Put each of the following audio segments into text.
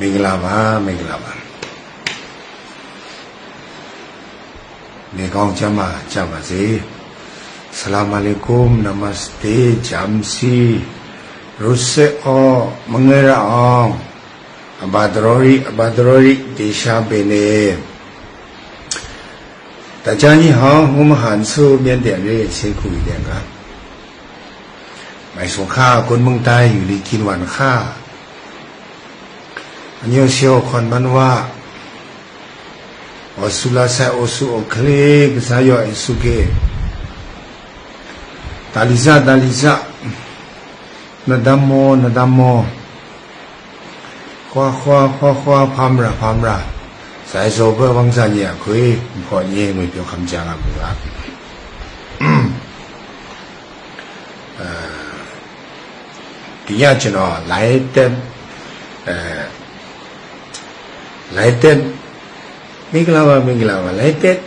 Minglava Negong Jama Jamasi Assalamualaikum Namaste Jamsi Ruse O Mangera O Abadrori Desha Bene Tajani Hong Hansu Mian Dian Re Seku Dianga Mai Song Kha Kun Mung Tai Yuli Kin Wan Kha Anyo Sio Kon Manwa Osula Sa Osu Okle Sayo Isuke Daliza Nadamo Hua Pamra Sai Sober Wangsanya Kui Ponye with your Kamjanga Diageno Lighted Miglava lighted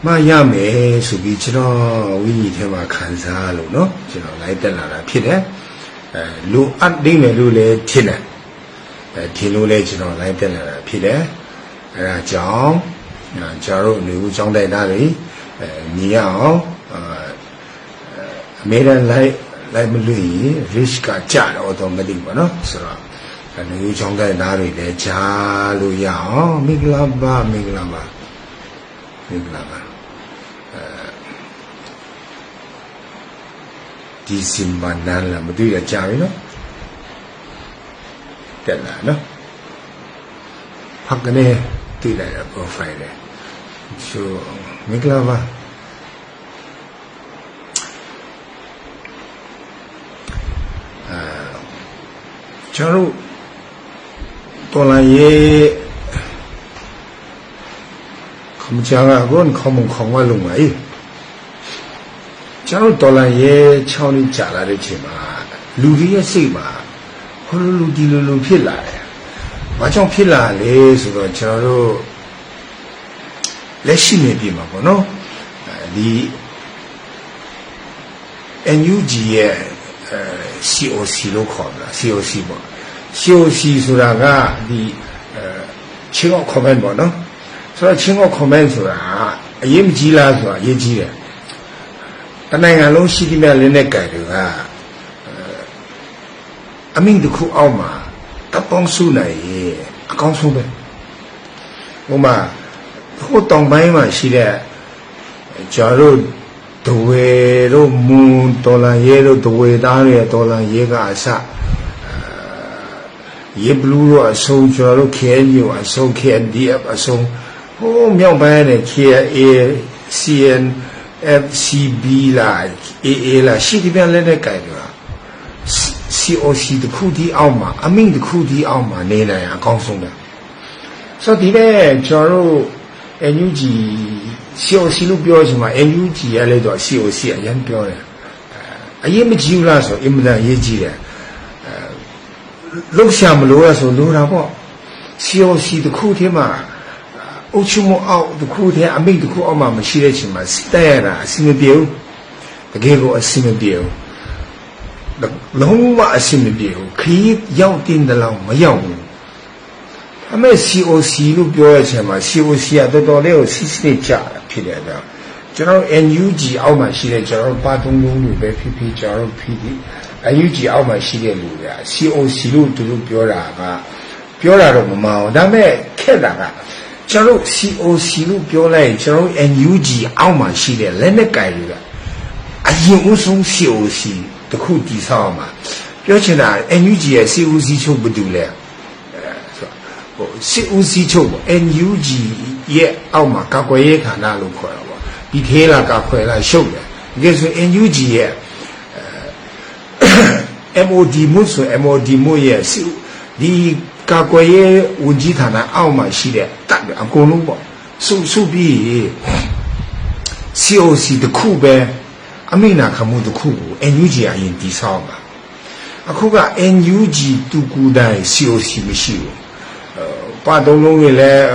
Mayame Subichino we tema Kansalo no lighted la pide Lu at dinner lule tina Tilule lighted la pide Jong Jaro New Jong Dai Niao made a like Louis Rishka Chan automatic no so New Jong Dai de Jalu Yao Miglava Disimbanan la Maduya Javino Tella no Hakane Tila go Friday so Miglava Charu Tolaye Kamjanga Gon Common Kongwa Lumai Charu Tolaye Chowni Jala Chima Luria Sima Hulu Dilu Pilla Machon Pilla Les Charu Leshine Bima no the NUG COC local COC Suraga the Chingo comment no so Chingo comment Sura Yim Gila Yeji and I alone City Melineka I mean the Ku Alma Tapong Suna a consumer Uma who don't buy my she there Jaro the way moon tola yellow the way down here tola yega asa ye blue a so jaro can you a so can deep a so oh meow ban here a cn fcb like a la shitty ban let it guide coc the cootie alma I mean the cootie alma nena a consumer so the jaro NUG COC လို့ပြောချင်မှာ NUG ရလဲတော့ COC အရင်ပြောတယ်အရင်မကြည့်ဘူးလားဆိုအင်မတန်ရေးကြည့်တယ်လောက်ရှာမလို့ရဆိုလိုတာပေါ့ COC တခုထဲမှာအုပ်ချုပ်မှုအောက်တခုထဲအမိတ်တခုအောက်မှာမရှိတဲ့ချိန်မှာတက်ရတာအစီမပြေဘူးတကယ်ကိုအစီမပြေဘူးလုံးဝအစီမပြေဘူးခရီးရောက်တင်တယ်လို့မရောက်ဘူးအမေ COC လို့ပြောရချင်မှာ COC ကတော်တော်လေးကိုစစ်စစ်ကြတာဖြစ်တယ်ဗျာကျွန်တော် NUG အောက်မှာရှိတဲ့ကျွန်တော်ပါတုံးလုံးလူပဲဖြစ်ဖြစ်ကျွန်တော် PD NUG အောက်မှာရှိတဲ့လူတွေက COC လို့သူတို့ပြောတာတော့မမှန်ဘူးဒါပေမဲ့ခက်တာကကျွန်တော် COC လို့ပြောလိုက်ရင်ကျွန်တော် NUG အောက်မှာရှိတဲ့လက်နက်ကင်တွေကအရင်ဦးဆုံး COC တခုတည်ဆောက်မှာပြောချင်တာ NUG ရဲ့ COC ချုပ်ဘာတူလဲစစ်ဦးစီးချုပ် NUG ရဲ့အောက်မှာကာကွယ်ရေးဌာနလို့ခေါ်တာပေါ့ဒီသေးလားကာကွယ်လားရှုပ်တယ်တကယ်ဆို NUG ရဲ့ MOD မှုဆို MOD မှုရဲ့ဒီကာကွယ်ရေးဝန်ကြီးဌာနအောက်မှာရှိတဲ့တပ်အကုန်လုံးပေါ့စုပြီး COC တခုပဲအမိနာခံမှုတခုကို NUG အရင်တည်ဆောက်ပါအခုက NUG တူကူတိုင်း COC မရှိဘူးပါတုံးလုံးတွေလည်း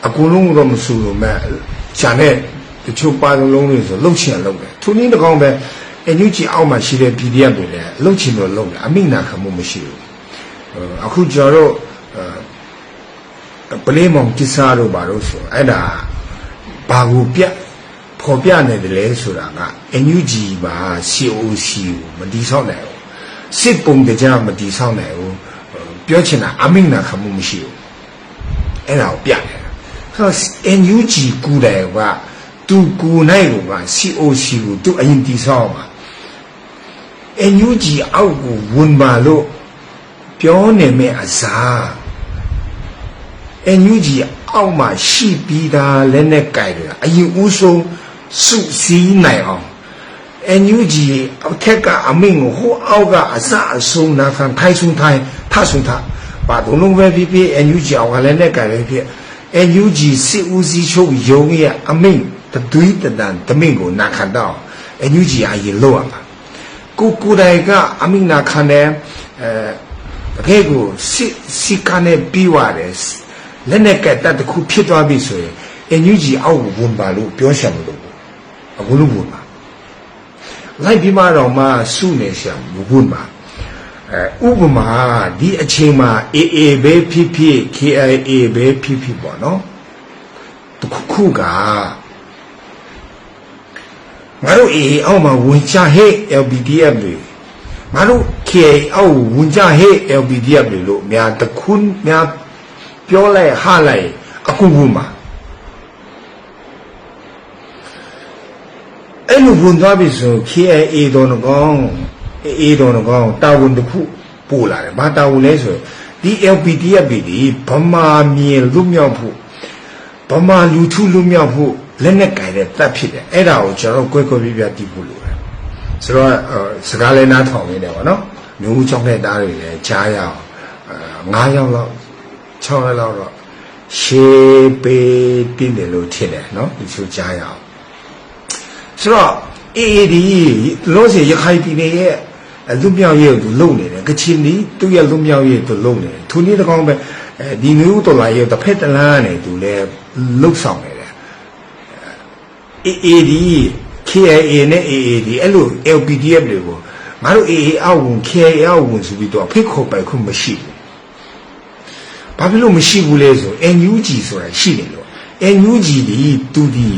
အကုန်လုံးတော့မဆိုလို့မဲ့ဂျာနဲ့တချို့ပါတုံးလုံးတွေဆိုလှုပ်ချင်လှုပ်တယ်သူနည်းတစ်ကောင်ပဲ NUG အောက်မှာရှိတဲ့ PDF တွေလည်းလှုပ်ချင်လို့လှုပ်တယ်အမိနာခံမှုမရှိဘူး အခုကျွန်တော်တို့ပလေးမောင်ကိစ္စတို့ဘာလို့ဆိုအဲ့ဒါဘာကိုဖော်ပြနေတယ်လဲဆိုတာက NUG မှာ COC ကိုမတည်ဆောက်နိုင်ဘူးစစ်ပုံတရားမတည်ဆောက်နိုင်ဘူးပြောချင်တာအမိန့်နာခံမှုမရှိဘူးအဲ့ဒါကိုပြတယ်ဆိုတော့ NUG ကူတယ်ကသူကူနိုင်က COC ကိုသူအရင်တည်ဆောက်မှာ NUG အောက်ကိုဝင်ပါလို့ပြောနေမယ့်အစား NUG အောက်မှာရှိပြီးသားလက်နဲ့ကြိုက်တယ်အရင်ဦးဆုံးစုစည်းနိုင်အောင် NUG အောက်ထက်ကအမိန့်ကိုဟိုအောက်ကအစအဆုံးနာခံထိုင်ဆုံးထိုင်ထဆုံးထဘာတို့လုံးပဲဖြစ်ဖြစ် NUG အောက်ကလည်းနဲ့ကြိုက်ပဲဖြစ် NUG စစ်ဦးစီးချုပ်ရုံးရဲ့အမိန့်တွေးတန်တမိန့်ကိုနာခံတော့ NUG အရင်လောက်ရမှာကိုတိုင်ကအမိန့်နာခံတယ်တကယ်ကိုစစ်ကနေပြီးရတယ်လက်နဲ့ကတတ်တခုဖြစ်သွားပြီဆိုရင် NUG အောက်ကိုဝင်ပါလို့ပြောရှံမလို့အခုလို့ဝင်ပါလိုက်ပြီးမှတော့မှစုနေရှံဝင်ပါဥပမာဒီအချိန်မှာ AA ပဲဖြစ်ဖြစ် KIA ပဲဖြစ်ဖြစ်ပေါ့နော်တခုကငါတို့ AA အောက်မှာဝင်ချဟဲ့ LPDF တွေငါတို့ KIA အောက်ဝင်ချဟဲ့ LPDF တွေလို့များတခုများပြောလိုက်ဟာလိုက်အခုဝင်ပါအဲ့လိုဝင်သွားပြီဆို KIA တော်ကောင်း AA တော်ကောင်းတာဝန်တစ်ခုပို့လာတယ်ဘာတာဝန်လဲဆိုဒီ LPDF တွေဗမာမြေလူမြောက်ဖို့ဗမာလူထုလူမြောက်ဖို့လက်နဲ့ကြိုင်တဲ့တပ်ဖြစ်တယ်အဲ့ဒါကိုကျွန်တော်ကွဲပြတည်ဖို့လိုတယ်ဆိုတော့စကားလည်းနားထောင်နေတယ်ပေါ့နော်မျိုးဦးချောင်းတဲ့သားတွေလည်းကြားရအောင်9ယောက်လောက်6ရက်လောက်တော့ရှေးပေးတင်းတယ်လို့ထင်တယ်နော်ဒီလိုကြားရအောင်ဆိုတော့ AAD လို့ဆိုရခိုင်ပြည်နယ်ရဲ့လူမြောက်ရေးကိုလုံနေတယ်ကချင်ဒီသူ့ရဲ့လူမြောက်ရေးကိုလုံနေတယ်သူနည်းတကောင်းပဲဒီမျိုးတော်လာရေးတစ်ဖက်တလားနဲ့သူလည်းလှုပ်ဆောင်နေတယ် AAD KIA နဲ့ AAD အဲ့လို LPDF တွေကိုငါတို့ AA အောက်ဝင် KIA အောက်ဝင်ဆိုပြီးတော့ဖိတ်ခေါ်ပိုက်ခွင့်မရှိဘူးဘာဖြစ်လို့မရှိဘူးလဲဆို NUG ဆိုတာရှိတယ်လို့ NUG ဒီသူဒီ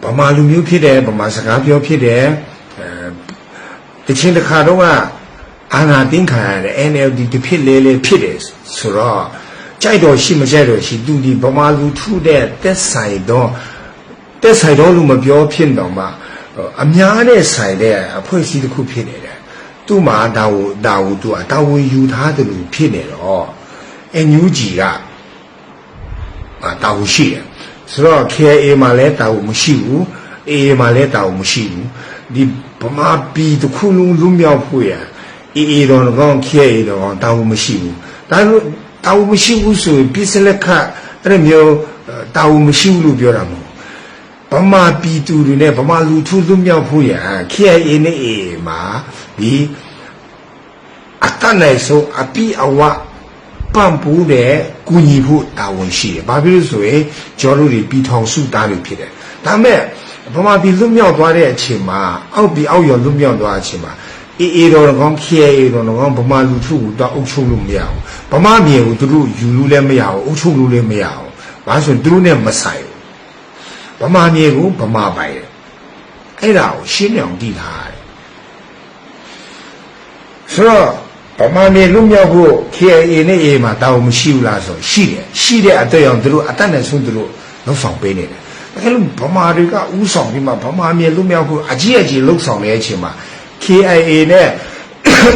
ဗမာလူမျိုးဖြစ်တယ်ဗမာစကားပြောဖြစ်တယ်တချင်းတစ်ခါတော့အာနာတင်းခံရတယ် NLD တဖြစ်လေဖြစ်တယ်ဆိုတော့ကြိုက်တော့ရှိမကြိုက်တော့ရှိသူဒီဗမာလူထုတဲ့တက်ဆိုင်တော့လူမပြောဖြစ်တော့မှအများနဲ့ဆိုင်တဲ့အဖွဲ့အစည်းတစ်ခုဖြစ်နေတယ်သူ့မှာဒါဝသူကတာဝန်ယူထားတယ်လို့ဖြစ်နေတော့ NUG ကတာဝန်ရှိတယ်ဆိုတော့ KIA မှာလည်းတာဝန်မရှိဘူး AA မှာလည်းတာဝန်မရှိဘူးဒီဗမာပြည်တစ်ခုလုံးလူမြောက်ဖို့ရ AA တော်ကောင်း KIA တော်ကောင်းတာဝန်မရှိဘူးဒါလို့တာဝန်မရှိဘူးဆိုရင်ပြစ်စလက်ခအဲ့မျိုးတာဝန်မရှိဘူးလို့ပြောတာမဟုတ်ဗမာပြည်သူတွေနဲ့ဗမာလူထုလူမြောက်ဖို့ရ KIA နဲ့ AA မှာဒီအတန်နိုင်ဆုံးအပိအဝပံ့ပိုးတဲ့ကူညီဖို့တာဝန်ရှိတယ်။ဘာဖြစ်လို့ဆိုရင်ကျော်တို့တွေပြည်ထောင်စုသားတွေဖြစ်တယ်။ဒါမဲ့ဗမာပြည်လွတ်မြောက်သွားတဲ့အချိန်မှာအောက်ရောလွတ်မြောက်သွားတဲ့အချိန်မှာ AA တော်ကောင်း KIA တော်ကောင်းဗမာလူထုကိုတော့အုပ်ချုပ်လို့မရဘူး။ဗမာမြေကိုသူတို့ယူလို့လည်းမရဘူးအုပ်ချုပ်လို့လည်းမရဘူး။ဘာလို့ဆိုရင်သူတို့နဲ့မဆိုင်ဘူး။ဗမာမြေကိုဗမာပိုင်တယ်။အဲ့ဒါကိုရှင်းအောင်တည်ထားတယ်။ဆိုတော့ဗမာမြေလွတ်မြောက်ဖို့ KIA နဲ့ AA မှာတာဝန်မရှိဘူးလားဆိုရှိတယ်ရှိတဲ့အတွေ့အကြုံသူတို့အတတ်နဲ့ဆုံးသူတို့လှုပ်ဆောင်ပေးနေတယ်ဒါကလို့ဗမာတွေကဥဆောင်ပြီးမှဗမာမြေလွတ်မြောက်ဖို့အကြီးလှုပ်ဆောင်နေတဲ့အချိန်မှာ KIA နဲ့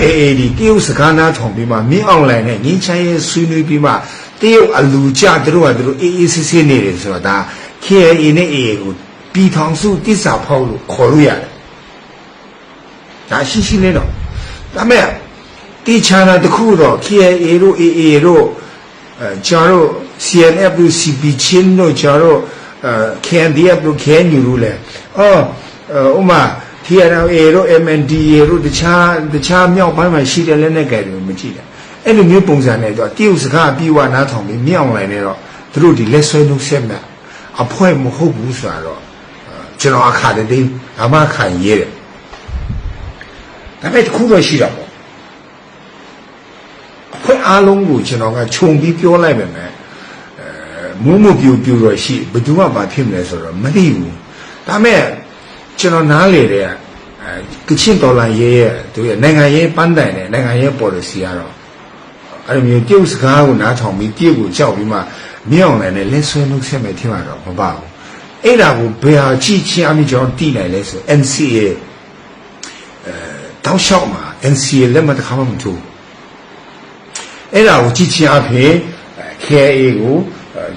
AAD တရုတ်စကားနားထောင်ပြီးမှမင်းအွန်လိုင်းနဲ့ငင်းချမ်းရေးဆွေးနွေးပြီးမှတရုတ်အလူကြသူတို့ကသူတို့အေးဆေးနေတယ်ဆိုတော့ဒါ KIA နဲ့ AA ကိုပြည်ထောင်စုတစ္ဆာဖောက်လို့ခေါ်လို့ရတယ်ဒါရှိနေတော့ဒါမဲ့ဒီချာနာတခုတော့ KIA တို့ AA တို့ကျားတို့ CNF တို့ CP ချင်းတို့ကျားတို့KNDF တို့ KNU တို့လဲဥမာ TNLA တို့ MNDA တို့တခြားမြောက်ပိုင်းမှာရှိတဲ့လက်နက်ကိုင်တွေမကြည့်တာအဲ့လိုမျိုးပုံစံနဲ့တော့တရုတ်စကားအပြီးဝနားထောင်ပြီးမြောက်လိုက်နေတော့သူတို့ဒီလက်ဆွဲနှုတ်ဆက်မဲ့အဖွဲ့မဟုတ်ဘူးဆိုတော့ကျွန်တော်အခါတည်းအမခံရဲတယ်ဒါပေမဲ့တခုတော့ရှိတာပေါ့ ဖွဲ့အားလုံးကိုကျွန်တော်ကခြုံပြီးပြောလိုက်မယ်မူးမှုပြူတော့ရှိဘယ်သူမှဘာဖြစ်မလဲဆိုတော့မသိဘူးဒါမဲ့ကျွန်တော်နားလေတဲ့ကချင်ဒေါ်လာရေးရဲ့သူရဲ့နိုင်ငံရေးပန်းတိုင်နဲ့နိုင်ငံရေး policy ကတော့အဲ့လိုမျိုးတရုတ်စကားကိုနားထောင်ပြီးတရုတ်ကိုကြောက်ပြီးမှမြောက်နိုင်တဲ့လက်ဆွဲနှုတ်ဆက်မဲ့ထင်မှာတော့မပါဘူးအဲ့ဒါကိုဘယ်ဟာကြည့်ချင်းအမိကျွန်တော်တည်နိုင်လဲဆို NCA တောက်လျှောက်မှာ NCA လက်မှတ်တစ်ခါမှမထိုးအဲ့ဒါကိုကြည့်ချင်းအဖြစ် KIA ကို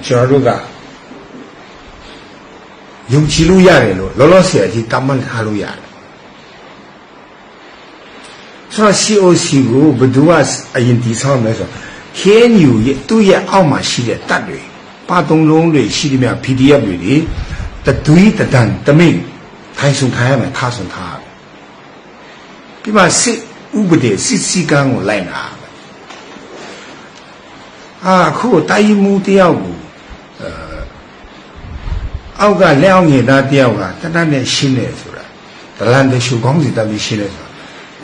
ကျွန်တော်တို့ကယုံကြည်လို့ရတယ်လို့လောလောဆယ်အထိတမန်ထားလို့ရတယ်ဆိုတော့ COC ကိုဘယ်သူကအရင်တည်ဆောက်မယ်ဆိုတော့ KNU ရဲ့သူ့ရဲ့အောက်မှာရှိတဲ့တပ်တွေပါသုံးလုံးတွေရှိတယ်မြ PDF တွေတသွေးတဒန်တမိတ်ထိုင်ဆုံထားရမယ်ထားဆုံထားရမယ်ပြီးမှစစ်ဥပဒေစစ်စည်းကမ်းကိုလိုက်နာအခုတိုင်းမှုတယောက်ကိုအောက်ကလက်အောင်ငယ်သားတယောက်ကတတ်နဲ့ရှင်းနေဆိုတာဒလန်တရှုကောင်းစီတက်ပြီးရှင်းနေဆိုတာ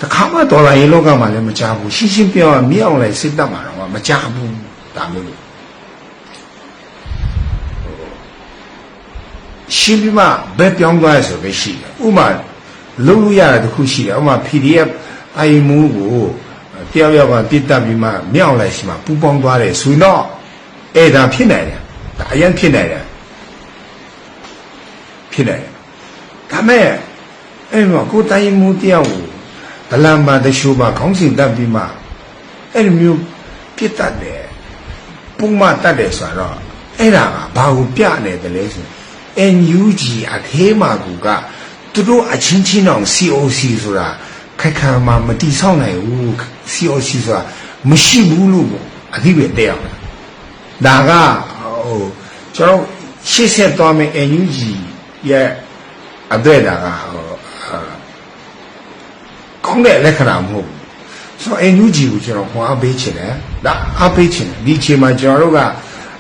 တခါမှဒေါ်လာရေးလောကမှာလည်းမကြားဘူးရှင်းရှင်းပြောရမြောက်လိုက်စစ်တပ်မှာတော့မကြားဘူးဒါမျိုးလို့ရှင်းပြီးမှဘယ်ပြောင်းသွားရဆိုပဲရှိတယ်ဥမာလုံးလို့ရတာတခုရှိတယ်ဥမာ PDF အိမ်မူကိုတယောက်ယောက်ကပြစ်တက်ပြီးမှမြောက်လိုက်ရှိမှပူပေါင်းသွားတယ်ဆိုတော့အဲ့ဒါဖြစ်နိုင်တယ်ဒါအရင်ဖြစ်နိုင်တယ်ဖြစ်နိုင်တယ်ဒါမဲ့အဲ့တော့ကိုတိုင်းမူတယောက်ကိုဒလန်ပါတရှုပါခေါင်းစဉ်တက်ပြီးမှအဲ့လိုမျိုးပြစ်တက်တယ်ပုံမှန်တက်တယ်ဆိုတော့အဲ့ဒါကဘာကိုပြနေတယ်လဲဆိုNUG အသေးမှာကသူတို့အချင်းချင်းအောင် COC ဆိုတာခိုင်ခံမှာမတိဆောက်နိုင်ဘူး COC ဆိုတာမရှိဘူးလို့အသိပဲတဲ့အောင်ဒါကကျွန်တော်ရှေ့ဆက်သွားမယ် NUG ရဲ့အတွေ့တာကကောင်းတဲ့လက္ခဏာမဟုတ်ဘူးဆိုတော့ NUG ကိုကျွန်တော်ဟောအားပေးချင်တယ်ဒါအားပေးချင်တယ်ဒီအချိန်မှာကျွန်တော်တို့က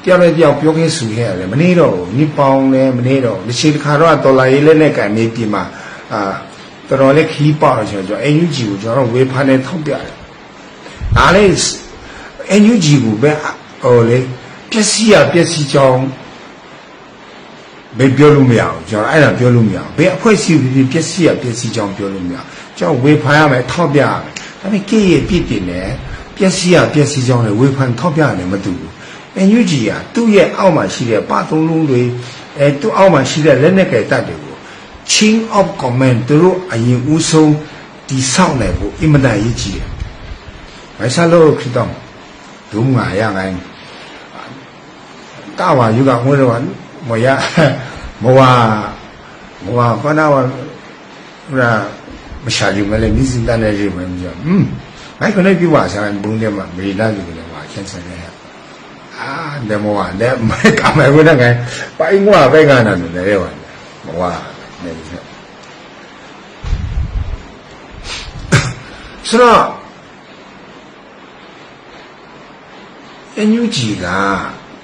တယောက်နဲ့တယောက်ပြောခင်းဆူခဲ့ရတယ်မနေတော့ဘူးနိပေါင်းလည်းမနေတော့တစ်ချိန်တစ်ခါတော့ဒေါ်လာရေးလက်နဲ့ကန်နေပြီမှာတော်တော်လေးခီးပေါအောင်ကျွန်တော် NUG ကိုကျွန်တော်ဝေဖန်နေထောက်ပြတယ်ဒါလေး NUG ကိုပဲဟိုလေပျက်စီးကြောင်းဘယ်ပြောလို့မရအောင်ကျွန်တော်အဲ့ဒါပြောလို့မရအောင်ဘယ်အဖွဲ့အစည်းဖြစ်ပျက်စီးကြောင်းပြောလို့မရအောင်ကျွန်တော်ဝေဖန်ရမယ်ထောက်ပြရမယ်ဒါပေမဲ့ကိရဲ့ပြစ်တင်တယ်ပျက်စီးကြောင်းလည်းဝေဖန်ထောက်ပြရတယ်မတူဘူးNUG ကသူ့ရဲ့အောက်မှာရှိတဲ့ပါသုံးလုံးတွေသူ့အောက်မှာရှိတဲ့လက်နက်ကယ်တပ်တွေကို chain of command သူတို့အရင်ဦးဆုံးဒီဆောက်နိုင်ဖို့အင်မတန်အရေးကြီးတယ်။ဘာသာလို့ဖြစ်တော့ဒုံငါရငိုင်းတာဝါယူကငွေတော့မရမဝပနာဝရာမရှာကြည့်မလဲမြစင်တန်းနေကြည့်မှမပြောဘိုက်ကနေပြပါဆိုင်ဘုံထဲမှာမေလာလူတွေမှာချင်းစနေရde moa de ka me buena que pa ingwa be gana no de wa moa ne dice so NUG က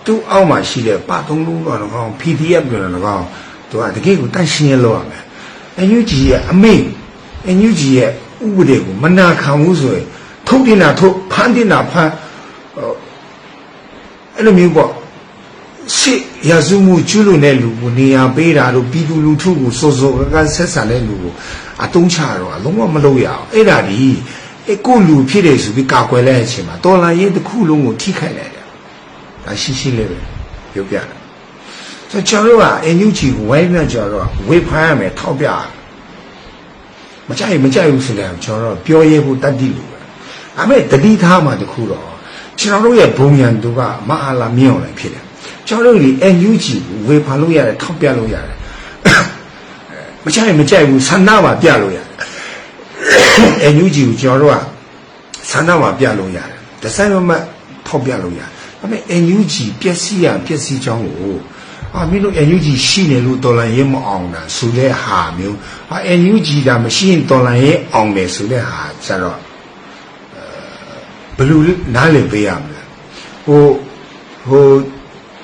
သူ့အောက်မှာရှိတဲ့ပါသုံးလုံးတော့ကောင်း PDF ပြောတော့ကောင်းသူကတကယ်ကိုတန့်ရှင်းလို့ရမယ် NUG ရဲ့အမိန့် NUG ရဲ့ဥပဒေကိုမနာခံဘူးဆိုရင်ထုတ်တင်တာထုတ်ဖမ်းတင်တာဖမ်းအဲ့လိုမျိုးပေါ့စစ်ရာဇဝမှုကျွလို့တဲ့လူကိုနေရာပေးတာတို့ပြည်သူလူထုကိုစောစောကဆက်ဆံတဲ့လူကိုအတုံးချတော့အလုံးဝမလုပ်ရအောင်အဲ့ဒါဒီကိုလူဖြစ်တယ်ဆိုပြီးကာကွယ်လိုက်တဲ့အချိန်မှာတော်လာရေးတစ်ခုလုံးကိုထိခိုက်လိုက်တယ်ဒါရှိလေးပဲပြောပြတယ်ဆိုကျွန်တော်တို့က NUG ကိုဝိုင်းပြန်ကြတော့ဝေဖန်ရမယ်ထောက်ပြမကြိုက်ဘူးဆိုလည်းကျွန်တော်တို့ပြောရဲဖို့တတ်တိလို့ပဲဒါပေမဲ့တတိထားမှတခုတော့ကျွန်တော်တို့ရဲ့ဘုံရန်သူကမအားလာမြောက်လိုက်ဖြစ်တယ်ကျွန်တော်တို့ဒီ NUG ကိုဝေဖန်လို့ရတယ်ထောက်ပြလို့ရတယ်မကြိုက်ဘူးဆန္ဒမှာပြလို့ရတယ် NUG ကိုကျွန်တော်တို့ကဆန္ဒမှာပြလို့ရတယ်ဒီဆိုင်မှာထောက်ပြလို့ရတယ်ဒါပေမဲ့ NUG ပျက်စီးကြောင်းကိုမင်းတို့ NUG ရှိနေလို့တော်လန်ရဲမအောင်တာဆိုတဲ့ဟာမျိုး NUG ဒါမရှိရင်တော်လန်ရဲအောင်တယ်ဆိုတဲ့ဟာကျတော့ဘယ်လိုနားလည်ပေးရမလဲဟို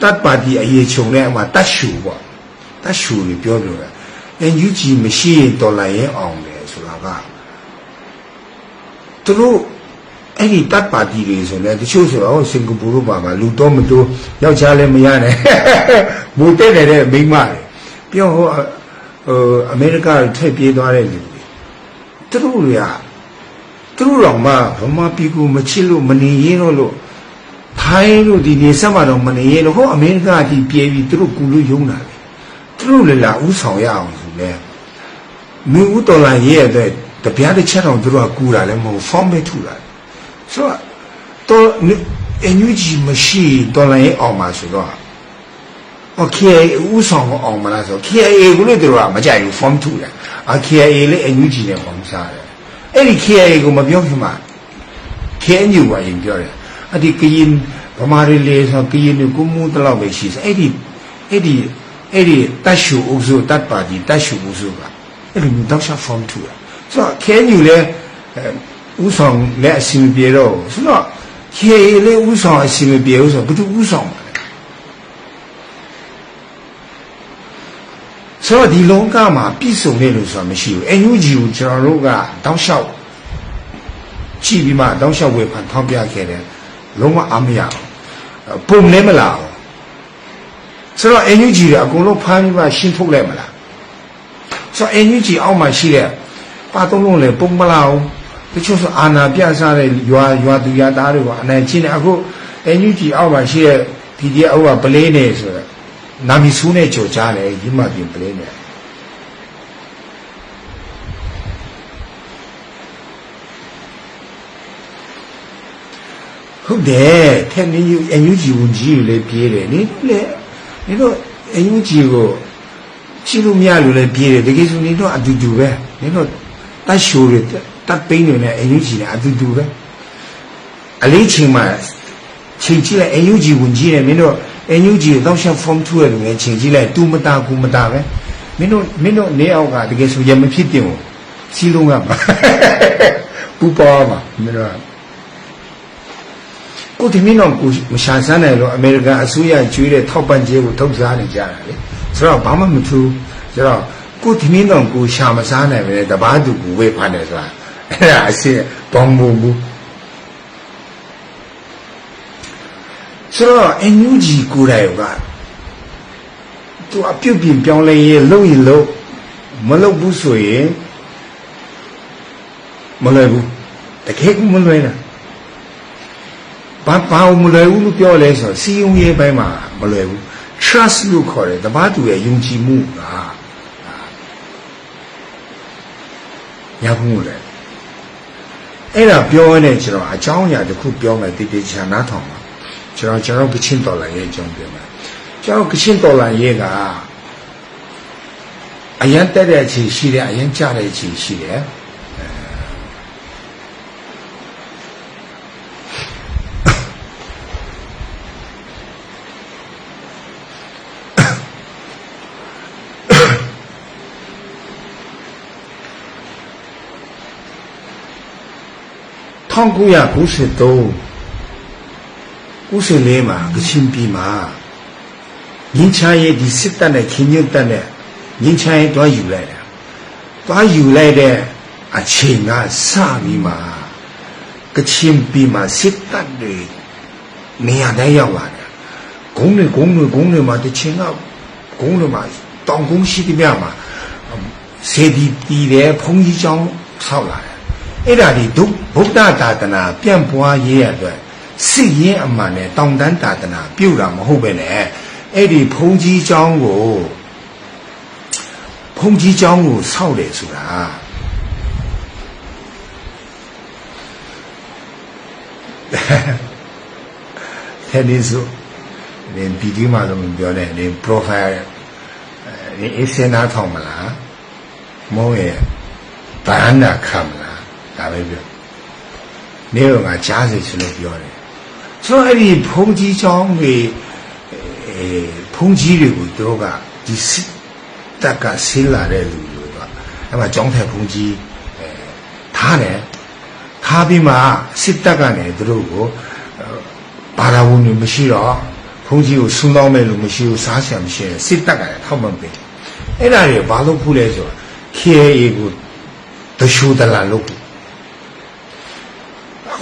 တတ်ပါတီအရေးချုံနဲ့အမှတတ်ရှူပေါ့တတ်ရှူတွေပြောလို့NUG မရှိရင်တော်လန်ရဲအောင်တယ်ဆိုတာကသူတို့ အဲ့ဒီတတ်ပါတီတွေဆိုလည်းတချို့ဆိုတော့စင်ကာပူတို့ပါမှာလူတော့မတိုးယောက်ျားလည်းမရနဲ့မူတက်နေတဲ့မိန်းမတွေပြောဟိုအမေရိကထွက်ပြေးသွားတဲ့လူတွေသူတို့တော့မှဗမာပြည်ကိုမချစ်လို့မနေရင်လို့ထိုင်းတို့ဒီနေဆက်မှာတော့မနေရင်လို့ဟိုအမေရိကအထိပြေးပြီးသူတို့ကူလို့ယုံတာလေသူတို့လည်းလာဥဆောင်ရအောင်ဆိုလဲမင်းဦးတော်လာရေးရတဲ့တပြားတစ်ချက်တော့သူတို့ကကူတာလည်းမဟုတ် form ပဲထူတာဆိုတော့အန်ယူဂျီမရှိတော်လာရေးအောင်မှာဆိုတော့KIA ဥဆောင်အောင်မလားဆို KIA ကိုလည်းတို့ကမကြိုက်ဘူး form ထူတယ်KIA လည်းအန်ယူဂျီနဲ့ပေါင်းစားတယ်အဲ့ဒီ KIA ကိုမပြောခင်မှာ KNU ကရင်ပြောတယ်အဲ့ဒီကရင်ဗမာတွေလေဆိုကရင်ကိုမှုတလောက်ပဲရှိစအဲ့ဒီတတ်ရှူအုပ်စုတတ်ပါတီတတ်ရှူအုပ်စုကအဲ့လိုမျိုးတောက်ချ form ထူတယ်ဆိုတော့ KNU လည်းဥဆောင်လည်းအစီအပြေတော့ဆိုတော့ KIA လည်းဥဆောင်အစီအပြေဆိုတော့ဘယ်သူဥဆောင်ဆိုတော့ဒီလောကမှာပြည့်စုံနေလို့ဆိုတာမရှိဘူးအန်ယူဂျီကိုကျွန်တော်တို့ကတောက်လျှောက်ကြည့်ပြီးမှတောက်လျှောက်ဝေဖန်ထောက်ပြခဲ့တယ်လုံးဝအမရဘူးပုံလည်းမလာဘူးဆိုတော့အန်ယူဂျီကအကုန်လုံးဖမ်းပြီးမှရှင်းထုတ်လိုက်မလားဆိုတော့အန်ယူဂျီအောက်မှာရှိတဲ့ပါသုံးလုံးလည်းပုံမလာဘူးတချို့ဆိုအာနာပြစားတဲ့ရွာသူရွာသားတွေကအနိုင်ချင်းတယ်အခုအန်ယူဂျီအောက်မှာရှိတဲ့ PDF အောက်ကပလေးနေဆိုတော့နာမည်ဆိုးနဲ့ကြော်ကြားတယ်ဒီမှာပြင်ပလဲနေဟုတ်တယ်ထဲနေအန်ယူဂျီဝင်ကြီးလည်းပြေးတယ်နိနေတော့အန်ယူဂျီကိုချီလို့မရလို့လည်းပြေးတယ်တကယ်ဆိုနေတော့အတူတူပဲနေတော့တတ်ရှိုးတွေတတ်ပိန်းတွေနဲ့အန်ယူဂျီနဲ့အတူတူပဲအလေးချိန်မှာချိန်ကြည့်လိုက်အန်ယူဂျီဝင်ကြီးနဲ့မင်းတို့အန်ယူဂျီတောက်ရှောက် form 2ရလို့ငယ်ချင်းကြည့်လိုက်တူမတာကူမတာပဲမင်းတို့နေအောက်ကတကယ်ဆိုရမဖြစ်တင်ဘူးစီးလုံးကပါပူပါမှာမင်းတို့ကိုဒီမင်းတို့ကိုမရှာစမ်းနိုင်လို့အမေရိကန်အစိုးရကျွေးတဲ့ထောက်ပံ့ကြေးကိုထုတ်စားနေကြတာလေဆိုတော့ဘာမှမထူးဆိုတော့ကိုဒီမင်းတို့ကိုရှာမစားနိုင်ပဲတပားသူကိုဝေဖန်တယ်ဆိုတာအဲ့ဒါအစစ်ဘောင်းဘူးဆိုတော့အန်ယူဂျီကိုယ်တိုင်ကသူအပြုတ်ပြင်ပြောင်းလဲရေးလုပ်ရင်လုပ်မလုပ်ဘူးဆိုရင်မလွယ်ဘူးတကယ်ကမလွယ်တာဘာမလွယ်ဘူးလို့ပြောလဲဆိုတော့စီယုံရေးပိုင်းမှာမလွယ်ဘူး trust လို့ခေါ်တယ်တပားသူရဲ့ယုံကြည်မှုကရဖို့လေအဲ့ဒါပြောရတဲ့ကျွန်တော်အကြောင်းအရာတစ်ခုပြောမယ်တိတိကျကျနားထောင်ပါကျွန်တော်ကချင်းတော်လာရဲ့အကြောင်းပြောမယ်ကျွန်တော်ကချင်းတော်လာရဲ့ကအရင်တက်တဲ့အချိန်ရှိတယ်အရင်ကျတဲ့အချိန်ရှိတယ်1993 94မှာကချင်ပြည်မှာငင်းချရဲ့ဒီစစ်တပ်နဲ့ခင်ညွတ်တပ်နဲ့ငင်းချရဲ့တွားယူလိုက်တဲ့အချိန်ကစပြီးမှာကချင်ပြည်မှာစစ်တပ်တွေနေရာတိုင်းရောက်လာတယ်ဂုံးတွေမှာတချင်ကဂုံးတွေမှာတောင်ကုန်းရှိတဲ့မြမှာစေတီတီတဲ့ဘုန်းကြီးကျောင်းဆောက်လာတယ်အဲ့ဒါဒီဗုဒ္ဓသာသနာပြန့်ပွားရေးရအတွက်စစ်ရင်အမှန်နဲ့တောင်တန်းသာသနာပြုတ်တာမဟုတ်ပဲနဲ့အဲ့ဒီဘုန်းကြီးကျောင်းကိုဆောက်တယ်ဆိုတာတဲ့ဒီဆိုဒီဗီဒီယိုမှာတော့ပြောတယ်ဒီ profile ဒီအစနာထောင်မလားမောရဲ့ဘာနာခံမလားဒါပဲပြောနေတော့ငါကြားစီချင်လို့ပြောတယ်ဆိုတော့အဲ့ဒီဘုန်းကြီးကျောင်းတွေဘုန်းကြီးတွေကိုသူတို့ကဒီစစ်တပ်ကဆင်းလာတဲ့လူတွေကအဲ့မှာကျောင်းထိုင်ဘုန်းကြီးထားတယ်ထားပြီးမှစစ်တပ်ကနေသူတို့ကိုဘာသာဝင်တွေမရှိတော့ဘုန်းကြီးကိုဆူလောင်းမဲ့လူမရှိဘူးစားဆရာမရှိရင်စစ်တပ်ကလည်းထောက်မှန်ပေးအဲ့ဒါတွေဘာလို့ဖူးလဲဆိုတော့ KIA ကိုတရှူတလာလို့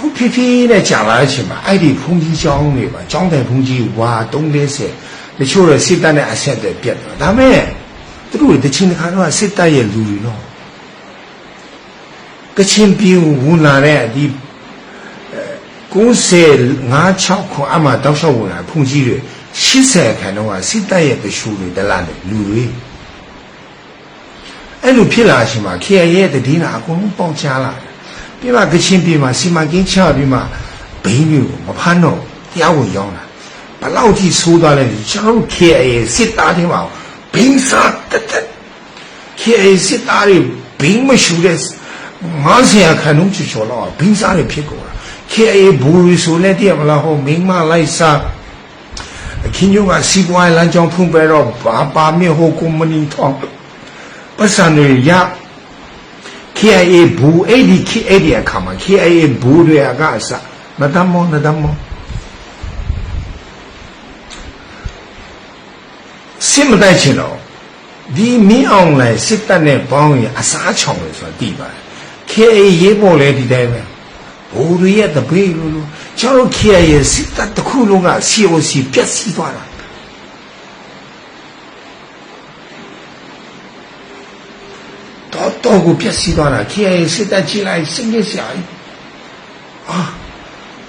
ခ အခုဖြည်းဖြည်းနဲ့ကြာလာတဲ့အချိန်မှာအဲ့ဒီဘုန်းကြီးကျောင်းတွေပါကျောင်းတိုင်ဘုန်းကြီးဝါ340တချို့တော့စစ်တပ်နဲ့အဆက်တွေပြတ်သွားဒါမဲ့သူတို့တချင်းတစ်ခါတော့စစ်တပ်ရဲ့လူတွေနော်ကချင်ပြည်ဝင်လာတဲ့ဒီ95-6ခွန်အမှတောက်လျှောက်ဝင်လာဘုန်းကြီးတွေ80ခန်းတော့စစ်တပ်ရဲ့တရှူတွေတလားတဲ့လူတွေအဲ့လိုဖြစ်လာရှင်မှာ KIA ရဲ့တည်င်းတာအကုန်လုံးပေါင်ချလာတယ်ပြီးမှကချင်ပြည်မှာစီမံကိန်းချပြီးမှဘိန်းမျိုးမဖမ်းတော့တရားဝင်ရောင်းတာဘလောက်ထိဆိုးသွားလဲကျွန်တော်တို့ KIA စစ်သားတွေမှာဘိန်းစားတက် KIA စစ်သားတွေဘိန်းမရှူတဲ့90ခန်းလုံးချော်တော့ဘိန်းစားတွေဖြစ်ကုန်တာ KIA ဘူရီဆိုလဲတည်းမလားဟောမင်းမလိုက်စားအခင်းညကစီပွားလမ်းကြောင်းဖွင့်ပြတော့ဘာပါမြေဟိုကုမ္ပဏီထောင်ပတ်စံတွေရ KIA ဘူအဲ့ဒီအခါမှာ KIA ဘူတွေကအစမတမောစစ်မတိုက်ချင်တော့ဒီမင်းအောင်လိုက်စစ်တပ်နဲ့ပေါင်းရင်အစားချောင်လို့ဆိုတာသိပါတယ် KIA ရေးပေါ်လဲဒီတိုင်းပဲဘူတွေရဲ့တပိတ်လို့ကျွန်တော် KIA စစ်တပ်တစ်ခုလုံးက COC ပြက်စီးသွားတာတော့ကိုပြက်စီးသွားတာ KIA စစ်တပ်ကြည့်လိုက်စိတ်ညစ်စရာ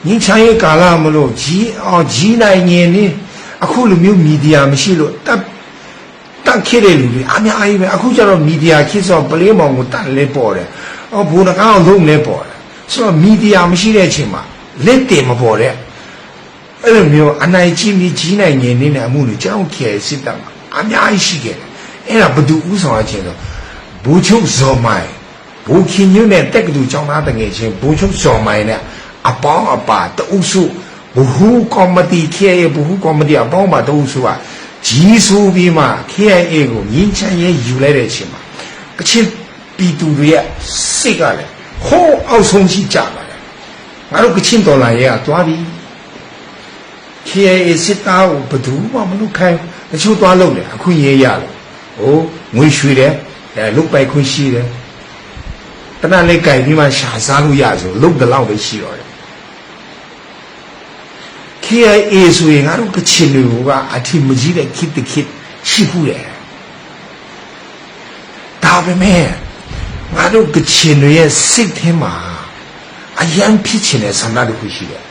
ညင်ချမ်းရဲ့ကာလမလို့ကြီးနိုင်ရင်နေအခုလိုမျိုးမီဒီယာမရှိလို့တက်ခဲ့တဲ့လူတွေအများကြီးပဲအခုကျတော့မီဒီယာခေတ်ဆိုပလေးမောင်ကိုတက်လဲပေါ်တယ်ဘိုးနကောင်းလုံးလဲပေါ်တယ်ဆိုတော့မီဒီယာမရှိတဲ့အချိန်မှာလက်တင်မပေါ်တဲ့အဲ့လိုမျိုးအနိုင်ကြီးမြကြီးနိုင်ရင်နေတဲ့အမှုတွေကျွန်တော် KIA စစ်တပ်မှာအများကြီးရှိခဲ့တယ်အဲ့ဒါဘယ်သူဥဆောင်အချင်းတော့ဘူချုပ်ဇော်မိုင်ဘူခင်ညွန့်နဲ့တက်ကတူကျောင်းသားတငယ်ချင်းဘူချုပ်ဇော်မိုင်နဲ့အပေါင်းအပါတအုပ်စုဘဟုကော်မတီ KIA ဘဟုကော်မတီအပေါင်းပါတအုပ်စုကကြီးစိုးပြီးမှ KIA ကိုငင်းချမ်းရေးယူလိုက်တဲ့အချိန်မှာကချင်ပြည်သူတွေရဲ့စိတ်ကလည်းဟိုးအောက်ဆုံးကြီးကြပါလေငါတို့ကချင်ဒေါ်လာရဲ့ကသွားပြီ KIA စစ်သားကိုဘယ်သူမှမလုပ်ခိုင်းတချို့သွားလုပ်တယ်အခုရေးရလို့ဟိုငွေရွှေတယ်လုတ်ပိုက်ခွင့်ရှိတယ်တနလေးကြိုင်ပြီးမှရှာစားလို့ရဆိုလုတ်တလောက်ပဲရှိတော့တယ် KIA ဆိုရင်ငါတို့ကချင်လူကအထီမကြီးတဲ့ခိတခိရှိဘူးလေဒါပေမဲ့ငါတို့ကချင်တွေရဲ့စိတ်ထဲမှာအယံဖြစ်ချင်တဲ့ဆန္ဒတစ်ခုရှိတယ်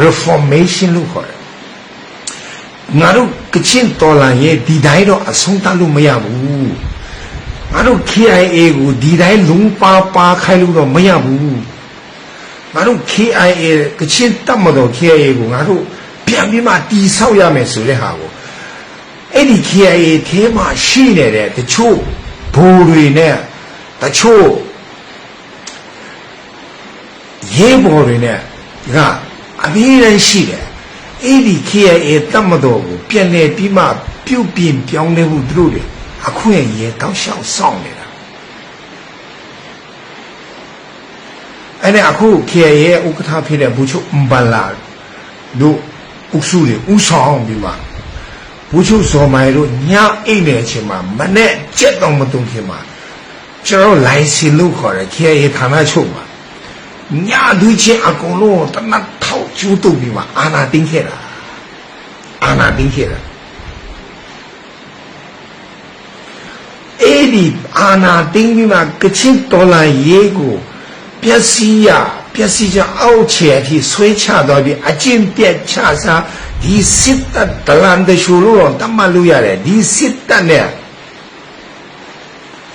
reformation လို့ခေါ်တယ်ငါတို့ကချင်တော်လှန်ရေးဒီတိုင်းတော့အဆုံးသတ်လို့မရဘူးငါတို့ KIA ကိုဒီတိုင်းလုံးပါခိုင်းလို့တော့မရဘူးငါတို့ KIA ကချင်တပ်မတော် KIA ကိုငါတို့ပြန်ပြီးမှတီဆောက်ရမယ်ဆိုတဲ့ဟာကိုအဲ့ဒီ KIA ထဲမှာရှိနေတဲ့တချို့ဘူတွေနဲ့တချို့ရေးပေါ်တွေနဲ့ကအမြဲတမ်းရှိတယ်အဲ့ဒီ KIA တပ်မတော်ကိုပြန်လည်ပြီးမှပြုတ်ပြင်ပြောင်းလဲဖို့သူတို့တွေအခုရဲ့တောက်လျှောက်စောင့်နေတာအဲ့ဒါအခု KIA ရဲ့ဥက္ကဋ္ဌဖြစ်တဲ့ဘူချုပ်အမ်ဘလာတို့ဥစုတွေဥဆောင်ပြီးမှဘူချုပ်ဇော်မိုင်တို့ညအိတ်နေတဲ့အချိန်မှာမနဲ့ကြက်တော့မတုံခင်မှာကျွန်တော်လိုင်စင်လို့ခေါ်တယ် KIA ဌာနချုပ်မှာညလူချင်းအကုန်လုံးတနတ်ထောက်ကျူးတုပ်ပြီးမှအာနာတင်းခဲ့တာအဲ့ဒီအာနာတင်းပြီးမှကချင်တော်လှန်ရေးကိုပျက်စီးကြအောက်ခြေအထိဆွဲချသွားပြီးအကျင့်ပြတ်ချစားဒီစစ်တပ်ဒလန်တရှူလို့တော့တတ်မှတ်လို့ရတယ်ဒီစစ်တပ်နဲ့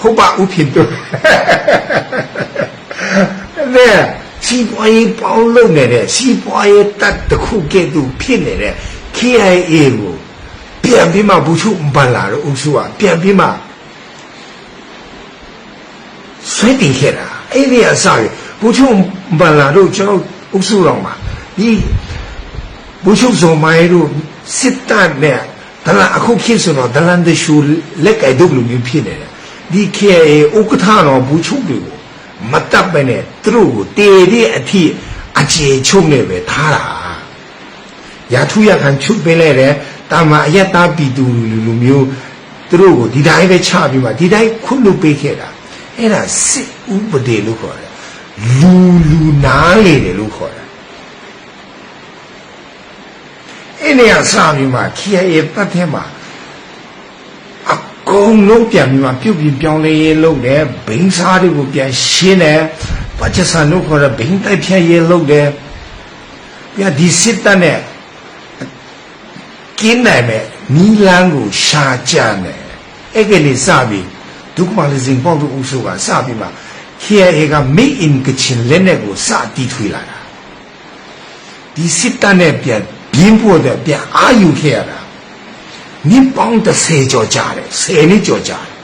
ဟုတ်ပါဦးဖြစ်တော့နဲ့စီပွားရေးပေါင်းလုပ်နေတဲ့စီပွားရေးတပ်တစ်ခုကဲ့သို့ဖြစ်နေတဲ့ KIA ကိုပြန်ပြီးမှဘူချုပ်မလာတော့အုပ်စုကပြန်ပြီးမှဆွဲတင်ခဲ့တာအဲ့ဒီအစားဘူချုပ်မလာတော့ကျွန်တော်အုပ်စုတော်မှာဒီဘူချုပ်ဇော်မိုင်တို့စစ်တပ်နဲ့ဒလန်အခုဖြစ်ဆိုတော့ဒလန်တရှူလက်ကဲ့သို့လူမျိုးဖြစ်နေတယ်ဒီ KIA ဥက္ကဋ္ဌတော်ဘူချုပ်တွေကိုမတပ်ပဲနဲ့သူတို့ကိုတေတဲ့အထိအခြေချုံနေပဲထားတာရာထူးရခံချုပ်ပေးလိုက်တယ်တာမအယက်သားပြည်သူလူမျိုးသူတို့ကိုဒီတိုင်းပဲချပြီးမှဒီတိုင်းခွင့်လို့ပေးခဲ့တာအဲ့ဒါစစ်ဥပဒေလို့ခေါ်တယ် လူနားလေတယ်လို့ခေါ်တာအဲ့နေရာစာပြီးမှ KIA တပ်ထဲမှာအကုန်လုံးပြန်ပြီးမှပြုတ်ပြပြောင်းလဲရေးလုပ်တယ်ဘိန်းစားတွေကိုပြန်ရှင်းတယ်ပတ်ချက်ဆန်တို့ခေါ်တဲ့ဘိန်းတိုက်ဖြတ်ရေးလုပ်တယ်ပြန်ဒီစစ်တပ်နဲ့ကင်းနိုင်မဲ့နီလန်းကိုရှာကြတယ်အဲ့ကနေစပြီးဒုက္ခမလေးစင်ပေါ့တို့အုပ်စုကစပြီးမှ KIA က made in Kachin လက်နဲ့ကိုစတီးထွေးလာတာဒီစစ်တပ်နဲ့ပြန်ပြင်းဖို့တဲ့ပြန်အာယူခဲ့ရတာနိပေါင်း30ကျော်ကြာတယ်10နှစ်ကျော်ကြာတယ်